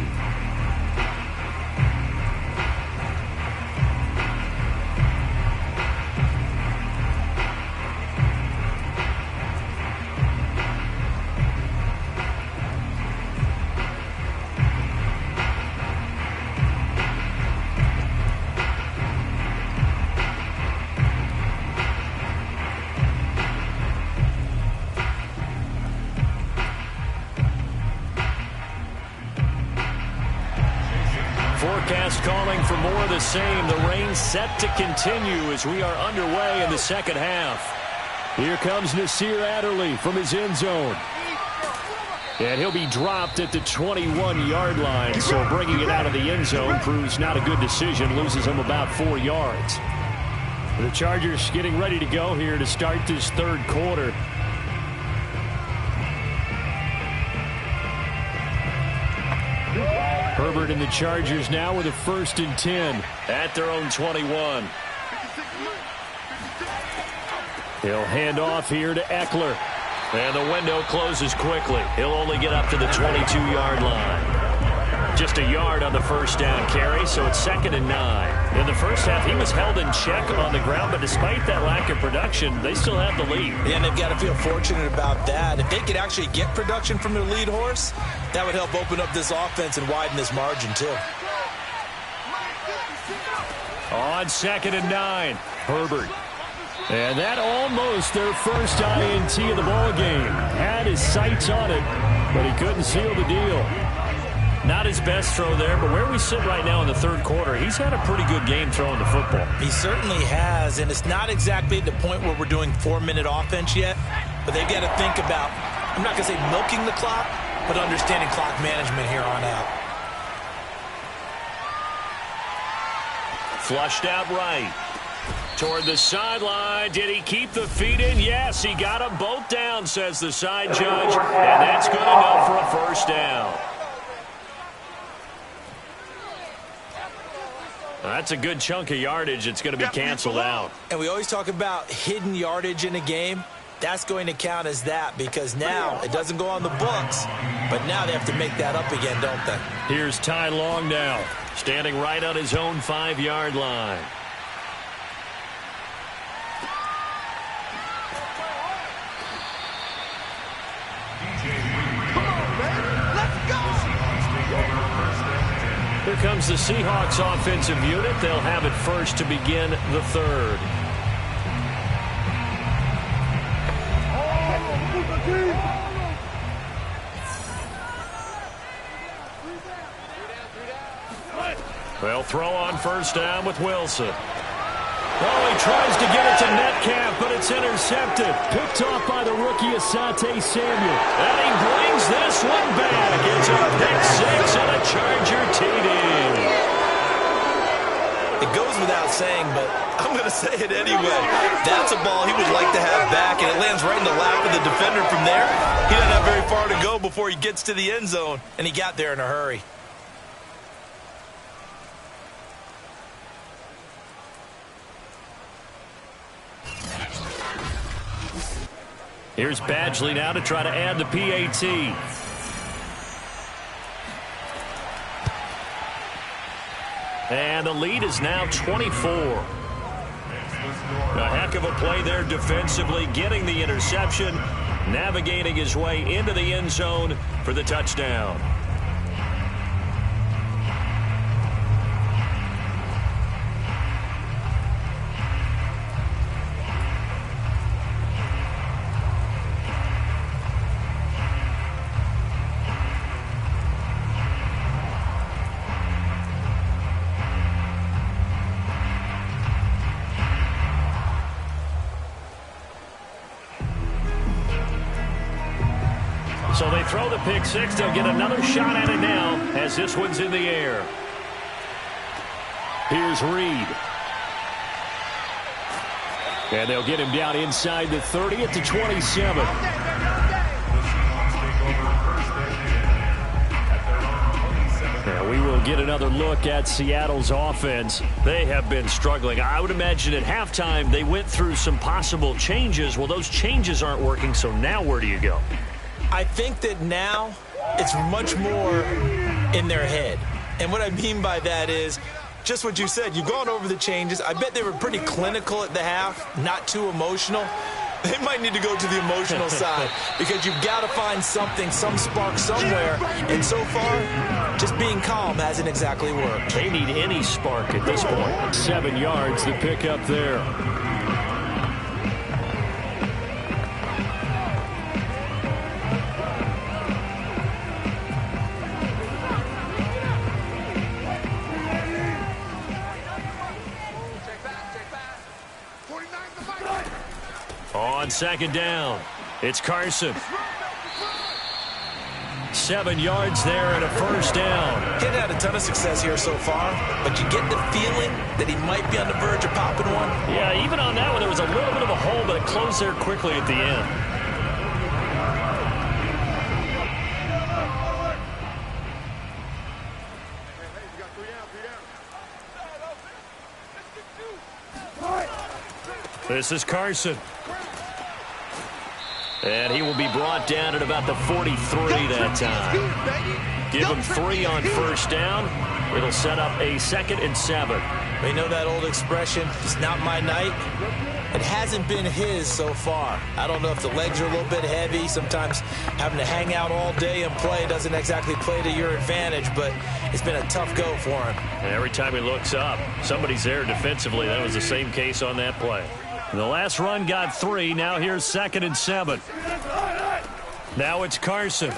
Forecast calling for more of the same. The rain set to continue as we are underway in the second half. Here comes Nasir Adderley from his end zone. And he'll be dropped at the 21-yard line. So bringing it out of the end zone proves not a good decision. Loses him about 4 yards. The Chargers getting ready to go here to start this third quarter. Herbert and the Chargers now with a 1st and 10 at their own 21. He'll hand off here to Eckler. And the window closes quickly. He'll only get up to the 22-yard line. Just a yard on the first down carry, so it's 2nd and 9. In the first half, he was held in check on the ground, but despite that lack of production, they still have the lead. Yeah, and they've got to feel fortunate about that. If they could actually get production from their lead horse, that would help open up this offense and widen this margin, too. On 2nd and 9, Herbert. And that almost their first INT of the ball game. Had his sights on it, but he couldn't seal the deal. Not his best throw there, but where we sit right now in the third quarter, he's had a pretty good game throwing the football. He certainly has, and it's not exactly the point where we're doing 4-minute offense yet, but they've got to think about, I'm not going to say milking the clock, but understanding clock management here on out. Flushed out right. Toward the sideline. Did he keep the feet in? Yes, he got them both down, says the side judge, and that's good enough for a first down. That's a good chunk of yardage. It's going to be canceled out. And we always talk about hidden yardage in a game. That's going to count as that because now it doesn't go on the books, but now they have to make that up again, don't they? Here's Ty Long now, standing right on his own 5-yard line. Here comes the Seahawks offensive unit. They'll have it first to begin the third. They'll throw on first down with Wilson. Oh, he tries to get it to Metcalf, but it's intercepted. Picked off by the rookie Asante Samuel. And he brings this one back. It's a pick-6 and a Charger TD. It goes without saying, but I'm going to say it anyway. That's a ball he would like to have back, and it lands right in the lap of the defender from there. He doesn't have very far to go before he gets to the end zone, and he got there in a hurry. Here's Badgley now to try to add the PAT. And the lead is now 24. A heck of a play there defensively, getting the interception, navigating his way into the end zone for the touchdown. So they throw the pick-6. They'll get another shot at it now as this one's in the air. Here's Reed. And they'll get him down inside the 30 at the 27. Now we will get another look at Seattle's offense. They have been struggling. I would imagine at halftime they went through some possible changes. Well, those changes aren't working, so now where do you go? I think that now it's much more in their head. And what I mean by that is just what you said. You've gone over the changes. I bet they were pretty clinical at the half, not too emotional. They might need to go to the emotional side because you've got to find something, some spark somewhere. And so far, just being calm hasn't exactly worked. They need any spark at this point. 7 yards to pick up there. On second down, it's Carson. 7 yards there and a first down. He hadn't had a ton of success here so far, but you get the feeling that he might be on the verge of popping one. Yeah, even on that one, there was a little bit of a hole, but it closed there quickly at the end. This is Carson. And he will be brought down at about the 43 that time. Give him 3 on first down. It'll set up a 2nd and 7. We know that old expression, it's not my night. It hasn't been his so far. I don't know if the legs are a little bit heavy. Sometimes having to hang out all day and play doesn't exactly play to your advantage, but it's been a tough go for him. And every time he looks up, somebody's there defensively. That was the same case on that play. And the last run got 3. Now here's 2nd and 7. Now it's Carson.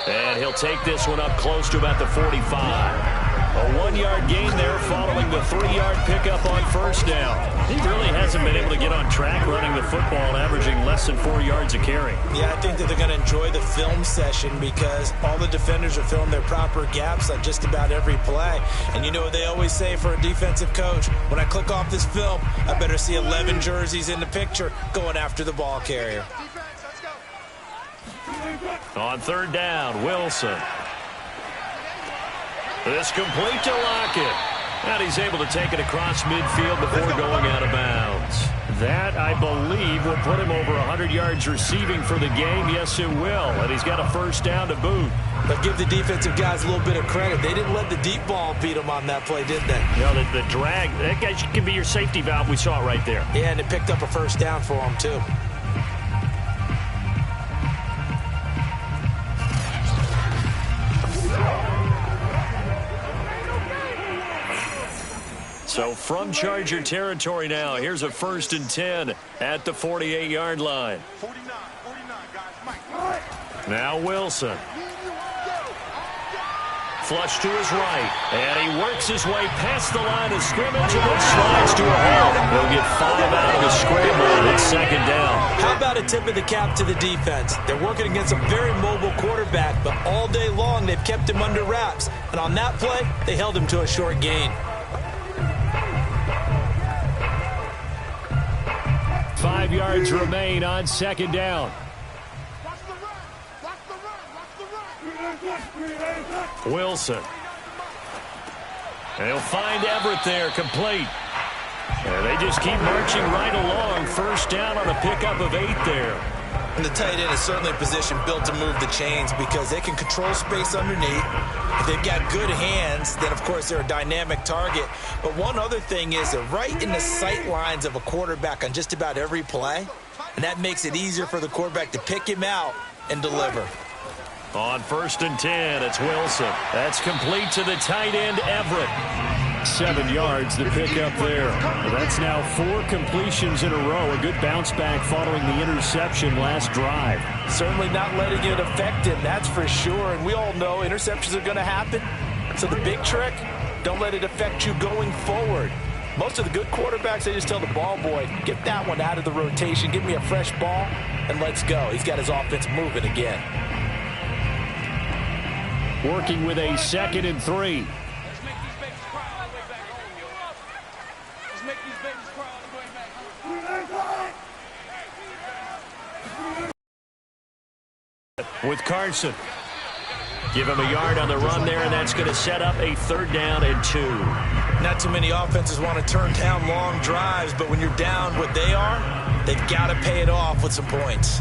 And he'll take this one up close to about the 45. A 1-yard gain there following the 3-yard pickup on first down. He really hasn't been able to get on track running the football, averaging less than 4 yards a carry. Yeah, I think that they're going to enjoy the film session because all the defenders are filling their proper gaps on just about every play. And you know what they always say for a defensive coach? When I click off this film, I better see 11 jerseys in the picture going after the ball carrier. On third down, Wilson. This complete to Lockett. And he's able to take it across midfield before going out of bounds. That, I believe, will put him over 100 yards receiving for the game. Yes, it will. And he's got a first down to boot. But give the defensive guys a little bit of credit. They didn't let the deep ball beat them on that play, did they? No, the drag, that guy can be your safety valve. We saw it right there. Yeah, and it picked up a first down for him, too. So from Charger territory now, here's a 1st and 10 at the 48-yard line. 49, guys. Mike. Now Wilson. Flush to his right. And he works his way past the line of scrimmage and then slides to a halt. He'll get 5 out of the scramble. It's 2nd down. How about a tip of the cap to the defense? They're working against a very mobile quarterback, but all day long they've kept him under wraps. And on that play, they held him to a short gain. 5 yards remain on 2nd down. Wilson. And he'll find Everett there, complete. And they just keep marching right along. First down on a pickup of 8 there. And the tight end is certainly a position built to move the chains because they can control space underneath. If they've got good hands, then of course they're a dynamic target. But one other thing is they're right in the sight lines of a quarterback on just about every play. And that makes it easier for the quarterback to pick him out and deliver. On 1st and 10, it's Wilson. That's complete to the tight end, Everett. 7 yards to pick up there. That's now 4 completions in a row. A good bounce back following the interception last drive. Certainly not letting it affect him, that's for sure. And we all know interceptions are going to happen. So the big trick, don't let it affect you going forward. Most of the good quarterbacks, they just tell the ball boy, get that one out of the rotation, give me a fresh ball, and let's go. He's got his offense moving again. Working with a 2nd and 3. With Carson. Give him a yard on the run there, and that's going to set up a 3rd down and 2. Not too many offenses want to turn down long drives, but when you're down what they are, they've got to pay it off with some points.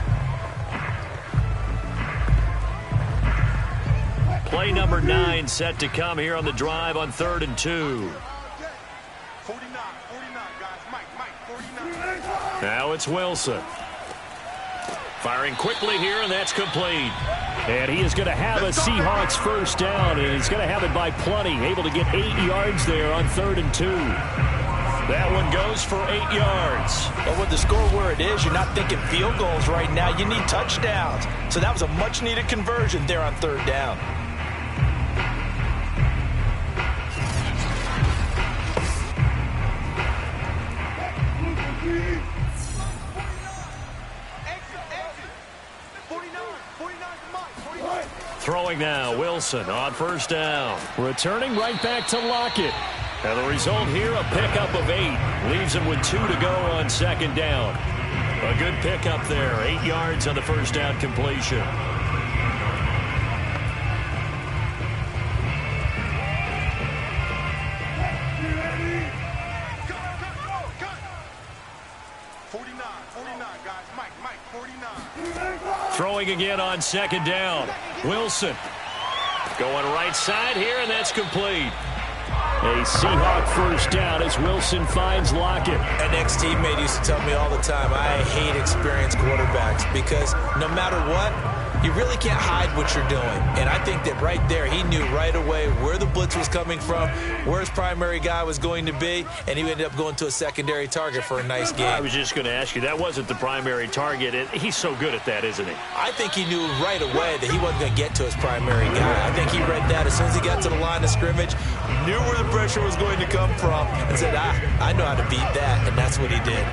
Play number 9 set to come here on the drive on 3rd and 2. 49, guys. Mike, 49. Now it's Wilson. Firing quickly here, and that's complete. And he is going to have a Seahawks first down, and he's going to have it by plenty. Able to get 8 yards there on 3rd and 2. That one goes for 8 yards. But with the score where it is, you're not thinking field goals right now. You need touchdowns. So that was a much-needed conversion there on 3rd down. Throwing now, Wilson on first down. Returning right back to Lockett. And the result here, a pickup of 8. Leaves him with 2 to go on 2nd down. A good pickup there. 8 yards on the first down completion. Throwing again on 2nd down. Wilson. Going right side here, and that's complete. A Seahawk first down as Wilson finds Lockett. An ex-teammate used to tell me all the time, I hate experienced quarterbacks because no matter what, you really can't hide what you're doing. And I think that right there, he knew right away where the blitz was coming from, where his primary guy was going to be, and he ended up going to a secondary target for a nice game. I was just going to ask you, that wasn't the primary target. He's so good at that, isn't he? I think he knew right away that he wasn't going to get to his primary guy. I think he read that as soon as he got to the line of scrimmage, knew where the pressure was going to come from, and said, I know how to beat that, and that's what he did.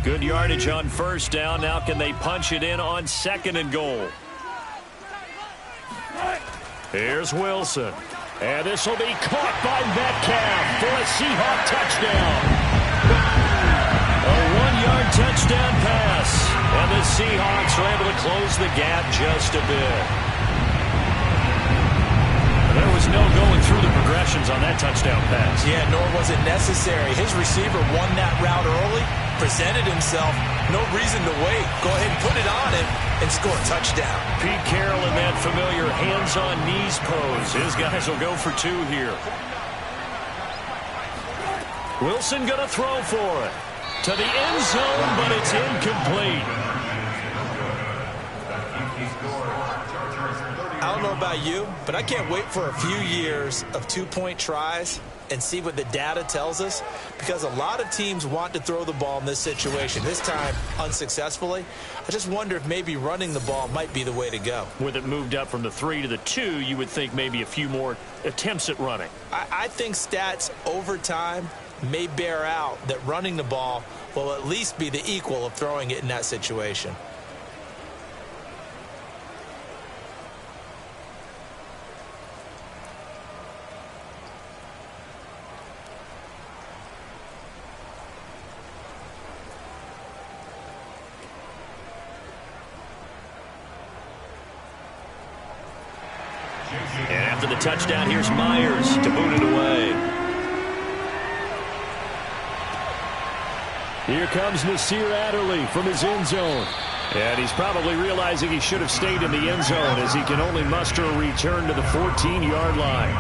Good yardage on first down. Now can they punch it in on second and goal? Here's Wilson. And this will be caught by Metcalf for a Seahawk touchdown. A 1-yard touchdown pass. And the Seahawks are able to close the gap just a bit. There was no going through the progressions on that touchdown pass. Yeah, nor was it necessary. His receiver won that route early, presented himself, no reason to wait. Go ahead and put it on him and score a touchdown. Pete Carroll in that familiar hands-on-knees pose. His guys will go for 2 here. Wilson going to throw for it. To the end zone, but it's incomplete. I don't know about you, but I can't wait for a few years of 2-point tries and see what the data tells us, because a lot of teams want to throw the ball in this situation, this time unsuccessfully. I just wonder if maybe running the ball might be the way to go. With it moved up from the 3 to the 2, you would think maybe a few more attempts at running. I think stats over time may bear out that running the ball will at least be the equal of throwing it in that situation. And after the touchdown, here's Myers to boot it away. Here comes Nasir Adderley from his end zone. And he's probably realizing he should have stayed in the end zone as he can only muster a return to the 14-yard line.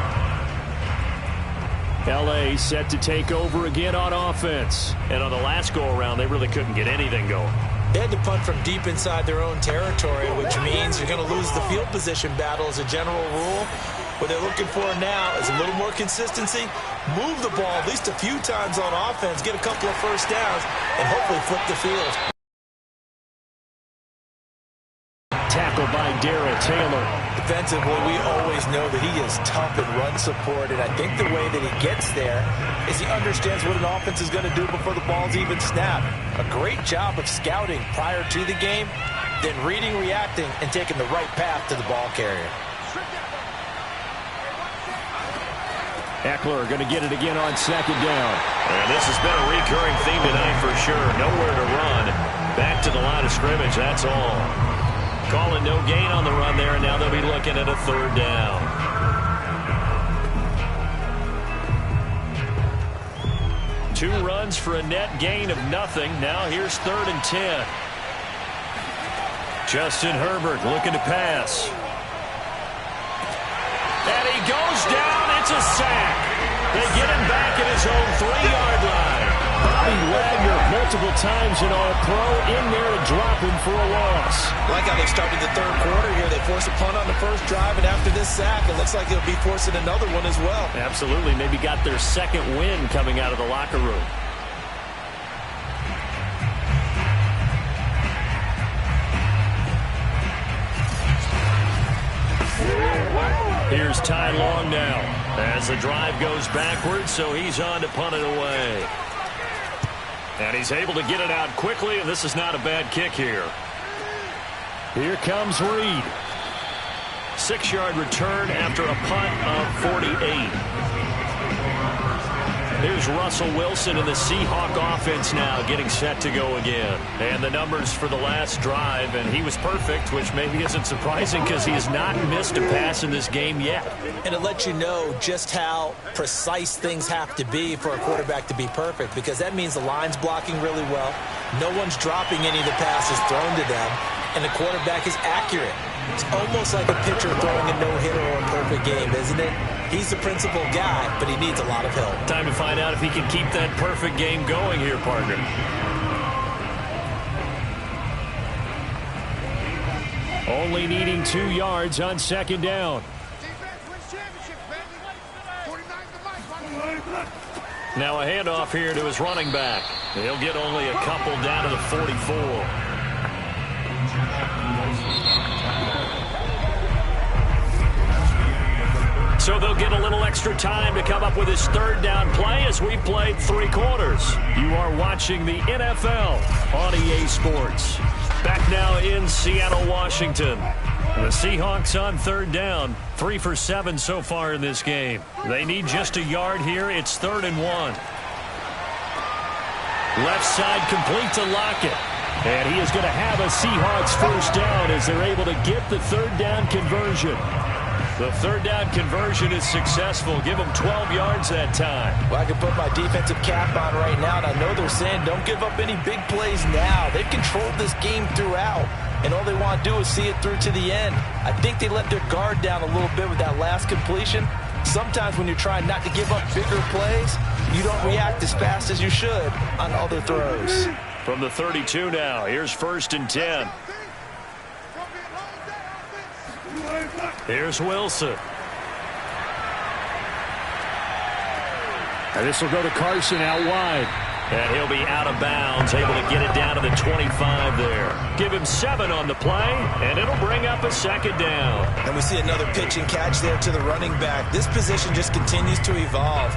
L.A. set to take over again on offense. And on the last go-around, they really couldn't get anything going. They had to punt from deep inside their own territory, which means you're going to lose the field position battle as a general rule. What they're looking for now is a little more consistency, move the ball at least a few times on offense, get a couple of first downs, and hopefully flip the field. Tackled by Darrell Taylor. Defensively, we always know that he is tough in run support, and I think the way that he gets there is he understands what an offense is going to do before the ball's even snapped. A great job of scouting prior to the game, then reading, reacting, and taking the right path to the ball carrier. Eckler going to get it again on second down. And this has been a recurring theme tonight for sure. Nowhere to run. Back to the line of scrimmage, that's all. Calling no gain on the run there, and now they'll be looking at a third down. Two runs for a net gain of nothing. Now here's 3rd and 10. Justin Herbert looking to pass. And he goes down. It's a sack. They get him back at his own 3-yard line. Bobby Wagner, multiple times an All-Pro, in there to drop him for a loss. Like how they started the third quarter here. They forced a punt on the first drive, and after this sack, it looks like they'll be forcing another one as well. Absolutely. Maybe got their second win coming out of the locker room. Here's Ty Long now as the drive goes backwards, so he's on to punt it away. And he's able to get it out quickly, and this is not a bad kick here. Here comes Reed. 6-yard return after a punt of 48. Here's Russell Wilson and the Seahawk offense now getting set to go again. And the numbers for the last drive, and he was perfect, which maybe isn't surprising because he has not missed a pass in this game yet. And it lets you know just how precise things have to be for a quarterback to be perfect, because that means the line's blocking really well. No one's dropping any of the passes thrown to them, and the quarterback is accurate. It's almost like a pitcher throwing a no-hitter or a perfect game, isn't it? He's the principal guy, but he needs a lot of help. Time to find out if he can keep that perfect game going here, partner. Only needing 2 yards on second down. Now a handoff here to his running back. He'll get only a couple down to the 44. So they'll get a little extra time to come up with his third down play as we played 3 quarters. You are watching the NFL on EA Sports. Back now in Seattle, Washington. The Seahawks on third down. 3 for 7 so far in this game. They need just a yard here. It's 3rd and 1. Left side complete to Lockett. And he is going to have a Seahawks first down as they're able to get the third down conversion. The third down conversion is successful. Give them 12 yards that time. Well, I can put my defensive cap on right now, and I know they're saying don't give up any big plays now. They've controlled this game throughout, and all they want to do is see it through to the end. I think they let their guard down a little bit with that last completion. Sometimes when you're trying not to give up bigger plays, you don't react as fast as you should on other throws. From the 32 now, here's 1st and 10. Here's Wilson. And this will go to Carson out wide. And he'll be out of bounds, able to get it down to the 25 there. Give him 7 on the play, and it'll bring up a second down. And we see another pitch and catch there to the running back. This position just continues to evolve.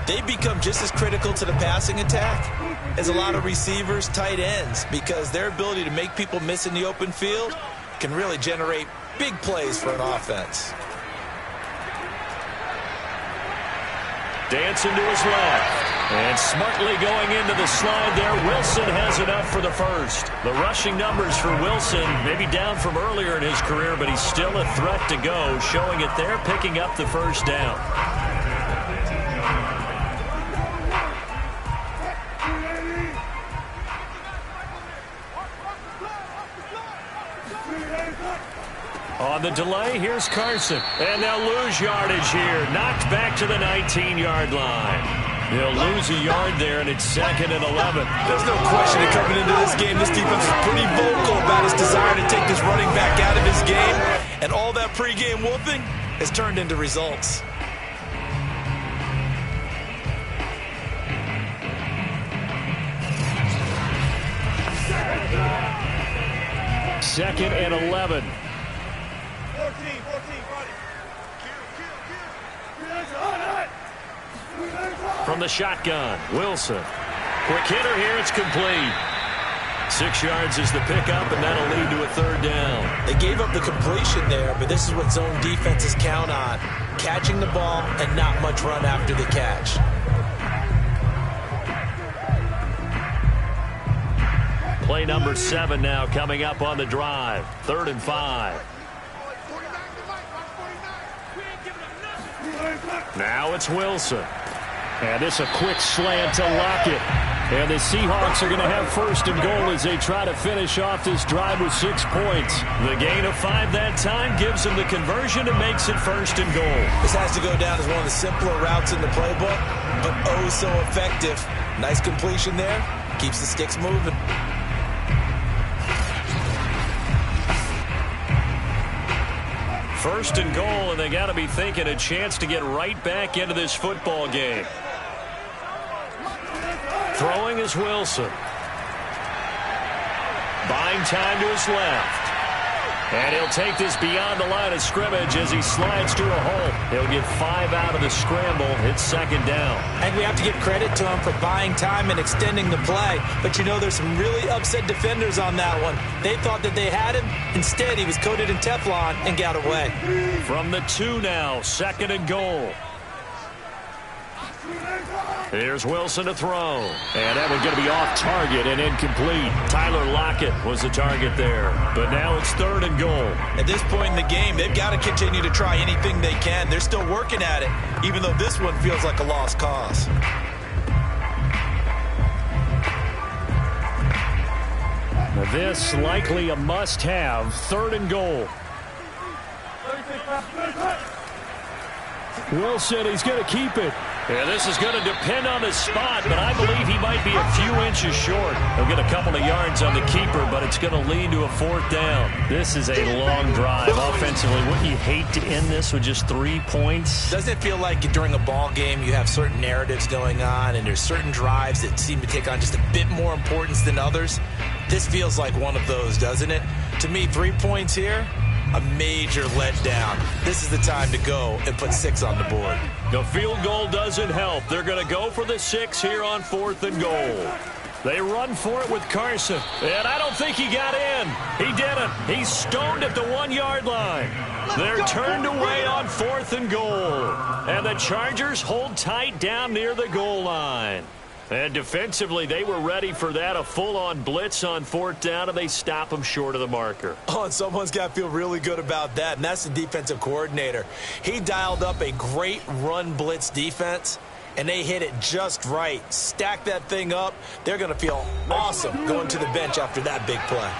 They become just as critical to the passing attack as a lot of receivers, tight ends, because their ability to make people miss in the open field can really generate big plays for an offense. Dancing to his left. And smartly going into the slide there. Wilson has enough for the first. The rushing numbers for Wilson maybe down from earlier in his career, but he's still a threat to go, showing it there, picking up the first down. On the delay, here's Carson. And they'll lose yardage here. Knocked back to the 19-yard line. They'll lose a yard there, and it's 2nd and 11. There's no question that coming into this game, this defense is pretty vocal about its desire to take this running back out of his game. And all that pregame whooping has turned into results. Second and 11. From the shotgun, Wilson. Quick hitter here, it's complete. 6 yards is the pickup, and that'll lead to a third down. They gave up the completion there, but this is what zone defenses count on. Catching the ball and not much run after the catch. Play number 7 now coming up on the drive. 3rd and 5. Now it's Wilson. And this a quick slant to Lockett. And the Seahawks are going to have 1st and goal as they try to finish off this drive with 6 points. The gain of 5 that time gives them the conversion and makes it 1st and goal. This has to go down as one of the simpler routes in the playbook, but oh so effective. Nice completion there. Keeps the sticks moving. First and goal, and they got to be thinking a chance to get right back into this football game. Throwing is Wilson. Buying time to his left. And he'll take this beyond the line of scrimmage as he slides to a hole. He'll get 5 out of the scramble. It's 2nd down. And we have to give credit to him for buying time and extending the play. But you know, there's some really upset defenders on that one. They thought that they had him. Instead, he was coated in Teflon and got away. From the 2 now, 2nd and goal. Here's Wilson to throw. And that one's going to be off target and incomplete. Tyler Lockett was the target there. But now it's 3rd and goal. At this point in the game, they've got to continue to try anything they can. They're still working at it, even though this one feels like a lost cause. Now this likely a must-have. 3rd and goal. Wilson, he's going to keep it. Yeah, this is going to depend on his spot, but I believe he might be a few inches short. He'll get a couple of yards on the keeper, but it's going to lead to a 4th down. This is a long drive offensively. Wouldn't you hate to end this with just 3 points? Doesn't it feel like during a ball game you have certain narratives going on and there's certain drives that seem to take on just a bit more importance than others? This feels like one of those, doesn't it? To me, 3 points here, a major letdown. This is the time to go and put 6 on the board. The field goal doesn't help. They're going to go for the 6 here on 4th and goal. They run for it with Carson. And I don't think he got in. He didn't. He's stoned at the 1-yard line. They're turned away on 4th and goal. And the Chargers hold tight down near the goal line. And defensively, they were ready for that, a full-on blitz on 4th down, and they stop them short of the marker. Oh, and someone's got to feel really good about that, and that's the defensive coordinator. He dialed up a great run blitz defense, and they hit it just right. Stack that thing up. They're going to feel awesome going to the bench after that big play.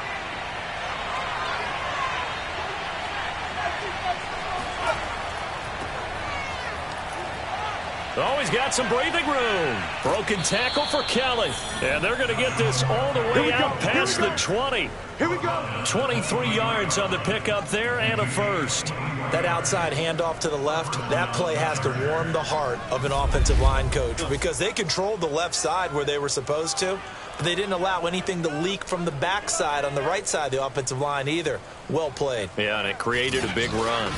Oh, he's got some breathing room. Broken tackle for Kelly. And they're going to get this all the way out past the 20. Here we go. 23 yards on the pickup there and a first. That outside handoff to the left, that play has to warm the heart of an offensive line coach because they controlled the left side where they were supposed to, but they didn't allow anything to leak from the backside on the right side of the offensive line either. Well played. Yeah, and it created a big run.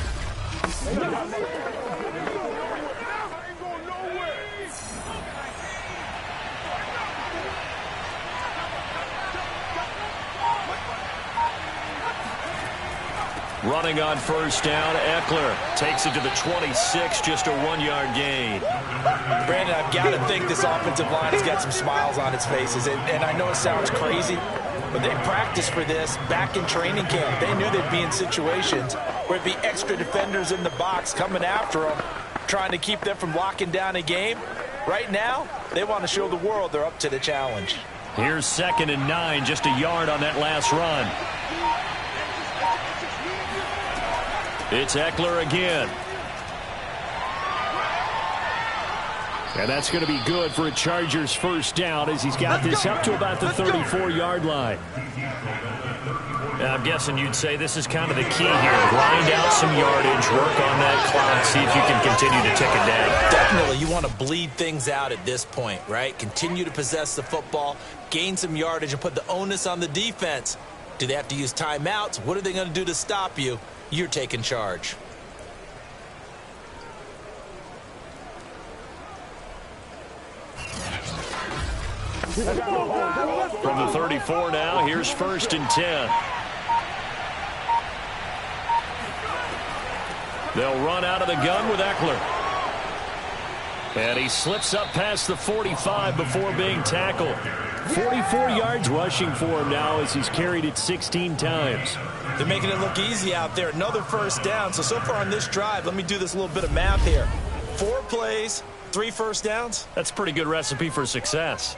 Running on 1st down, Eckler takes it to the 26, just a 1-yard gain. Brandon, I've got to think this offensive line has got some smiles on its faces. And I know it sounds crazy, but they practiced for this back in training camp. They knew they'd be in situations where it'd be extra defenders in the box coming after them, trying to keep them from locking down a game. Right now, they want to show the world they're up to the challenge. Here's 2nd and 9, just a yard on that last run. It's Eckler again. And that's going to be good for a Chargers 1st down as he's got this up to about the 34-yard line. I'm guessing you'd say this is kind of the key here. Grind out some yardage, work on that clock, see if you can continue to tick it down. Definitely, you want to bleed things out at this point, right? Continue to possess the football, gain some yardage, and put the onus on the defense. Do they have to use timeouts? What are they going to do to stop you? You're taking charge. From the 34 now, here's 1st and 10. They'll run out of the gun with Eckler. And he slips up past the 45 before being tackled. 44 yards rushing for him now as he's carried it 16 times. They're making it look easy out there. Another 1st down. So far on this drive, let me do this little bit of math here. 4 plays, 3 1st downs. That's a pretty good recipe for success.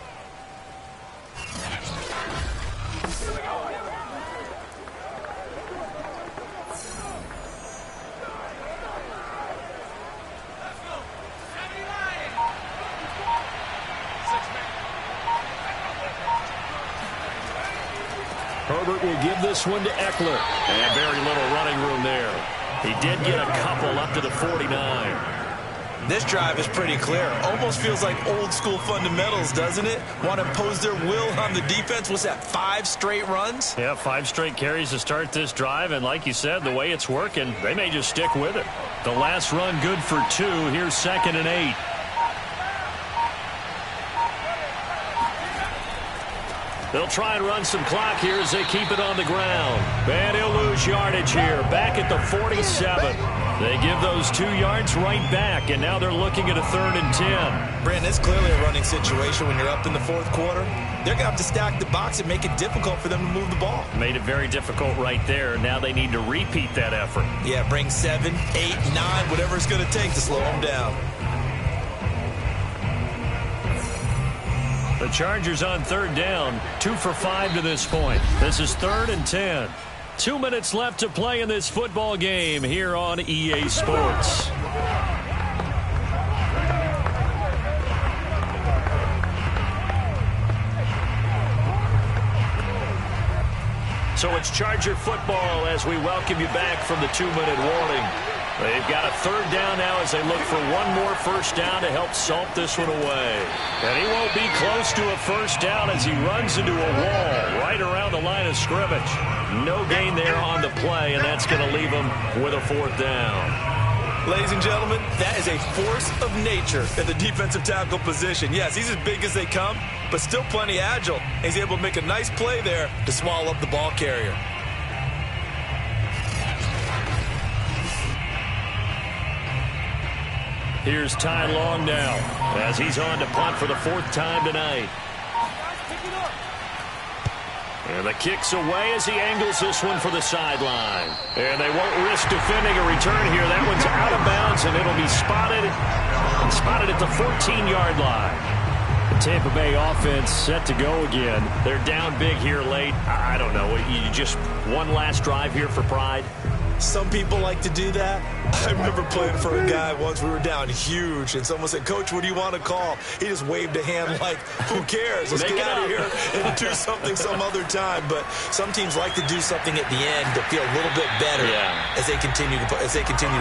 Herbert will give this one to Eckler. And very little running room there. He did get a couple up to the 49. This drive is pretty clear. Almost feels like old school fundamentals, doesn't it? Want to impose their will on the defense. What's that, 5 straight runs? Yeah, 5 straight carries to start this drive. And like you said, the way it's working, they may just stick with it. The last run good for 2. Here's 2nd and 8. They'll try and run some clock here as they keep it on the ground. And he'll lose yardage here, back at the 47. They give those 2 yards right back, and now they're looking at a 3rd and 10. Brandon, it's clearly a running situation when you're up in the 4th quarter. They're going to have to stack the box and make it difficult for them to move the ball. Made it very difficult right there. Now they need to repeat that effort. Yeah, bring 7, 8, 9, whatever it's going to take to slow them down. The Chargers on 3rd down, 2 for 5 to this point. This is 3rd and 10. 2 minutes left to play in this football game here on EA Sports. So it's Charger football as we welcome you back from the 2-minute warning. They've got a 3rd down now as they look for one more first down to help salt this one away. And he won't be close to a first down as he runs into a wall right around the line of scrimmage. No gain there on the play, and that's going to leave him with a 4th down. Ladies and gentlemen, that is a force of nature at the defensive tackle position. Yes, he's as big as they come, but still plenty agile. He's able to make a nice play there to swallow up the ball carrier. Here's Ty Long now as he's on to punt for the 4th time tonight. And the kick's away as he angles this one for the sideline. And they won't risk defending a return here. That one's out of bounds, and it'll be spotted at the 14-yard line. The Tampa Bay offense set to go again. They're down big here late. I don't know. You just one last drive here for pride? Some people like to do that. I remember playing for a guy once. We were down huge, and someone said, "Coach, what do you want to call?" He just waved a hand like, "Who cares? Let's get out of here and do something some other time." But some teams like to do something at the end to feel a little bit better as they continue to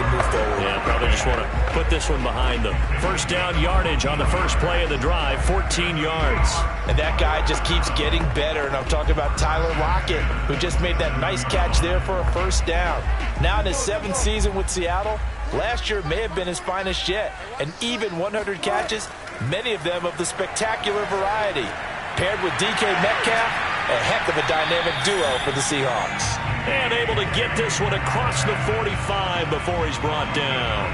move forward. Yeah, probably just want to put this one behind them. First down yardage on the first play of the drive, 14 yards. And that guy just keeps getting better. And I'm talking about Tyler Lockett, who just made that nice catch there for a first down. Now in his 7th season with Seattle, last year may have been his finest yet. And even 100 catches, many of them of the spectacular variety. Paired with DK Metcalf, a heck of a dynamic duo for the Seahawks. And able to get this one across the 45 before he's brought down.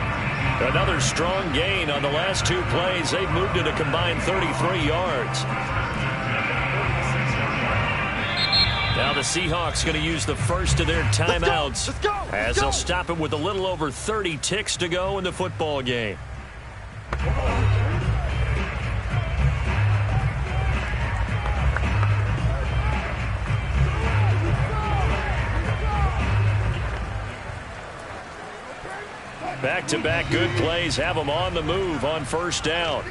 Another strong gain on the last 2 plays. They've moved it a combined 33 yards. Now the Seahawks going to use the first of their timeouts as they'll stop it with a little over 30 ticks to go in the football game. Back-to-back good plays have them on the move on first down.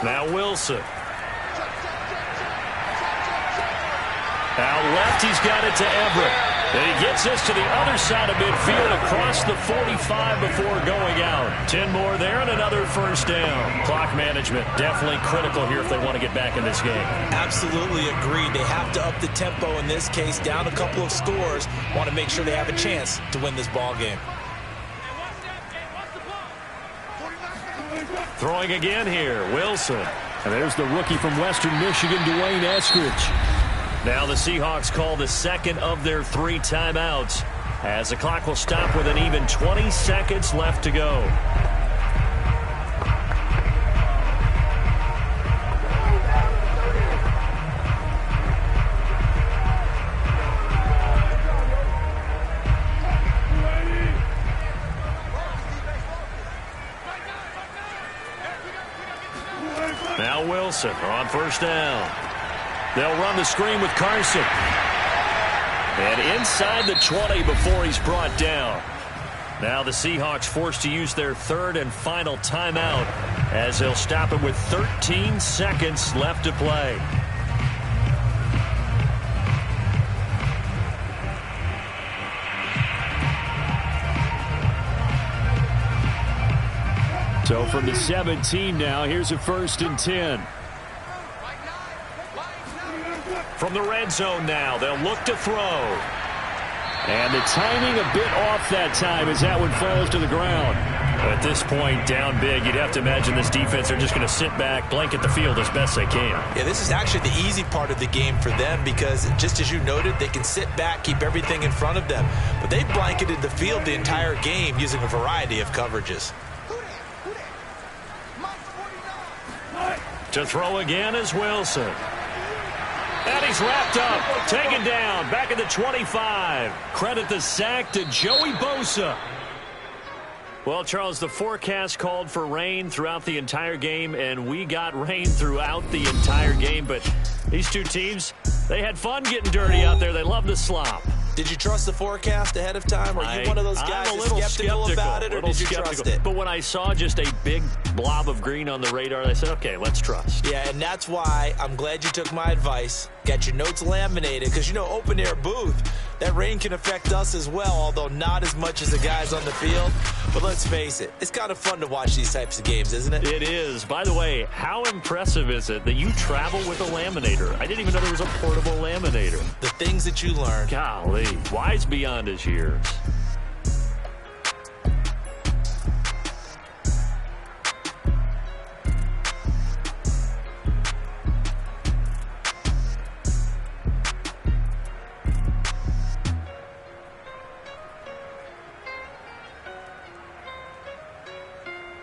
Now Wilson. Out left, he's got it to Everett. And he gets this to the other side of midfield across the 45 before going out. 10 more there and another first down. Clock management definitely critical here if they want to get back in this game. Absolutely agreed. They have to up the tempo in this case, down a couple of scores. Want to make sure they have a chance to win this ball game. Throwing again here, Wilson. And there's the rookie from Western Michigan, Dwayne Eskridge. Now the Seahawks call the second of their 3 timeouts as the clock will stop with an even 20 seconds left to go. Now Wilson on first down. They'll run the screen with Carson. And inside the 20 before he's brought down. Now the Seahawks forced to use their 3rd and final timeout as they'll stop it with 13 seconds left to play. So from the 17 now, here's a 1st and 10. From the red zone now, they'll look to throw. And the timing a bit off that time as that one falls to the ground. At this point, down big, you'd have to imagine this defense are just going to sit back, blanket the field as best they can. Yeah, this is actually the easy part of the game for them because, just as you noted, they can sit back, keep everything in front of them. But they've blanketed the field the entire game using a variety of coverages. To throw again is Wilson. And he's wrapped up, taken down, back at the 25. Credit the sack to Joey Bosa. Well, Charles, the forecast called for rain throughout the entire game, and we got rain throughout the entire game. But these two teams, they had fun getting dirty out there. They love to slop. Did you trust the forecast ahead of time? Are you one of those guys that's skeptical about it, or did you trust it? But when I saw just a big blob of green on the radar, I said, okay, let's trust. Yeah, and that's why I'm glad you took my advice. Got your notes laminated, because, open-air booth, that rain can affect us as well, although not as much as the guys on the field. But let's face it, it's kind of fun to watch these types of games, isn't it? It is. By the way, how impressive is it that you travel with a laminator? I didn't even know there was a portable laminator. The things that you learn. Golly, wise beyond his years.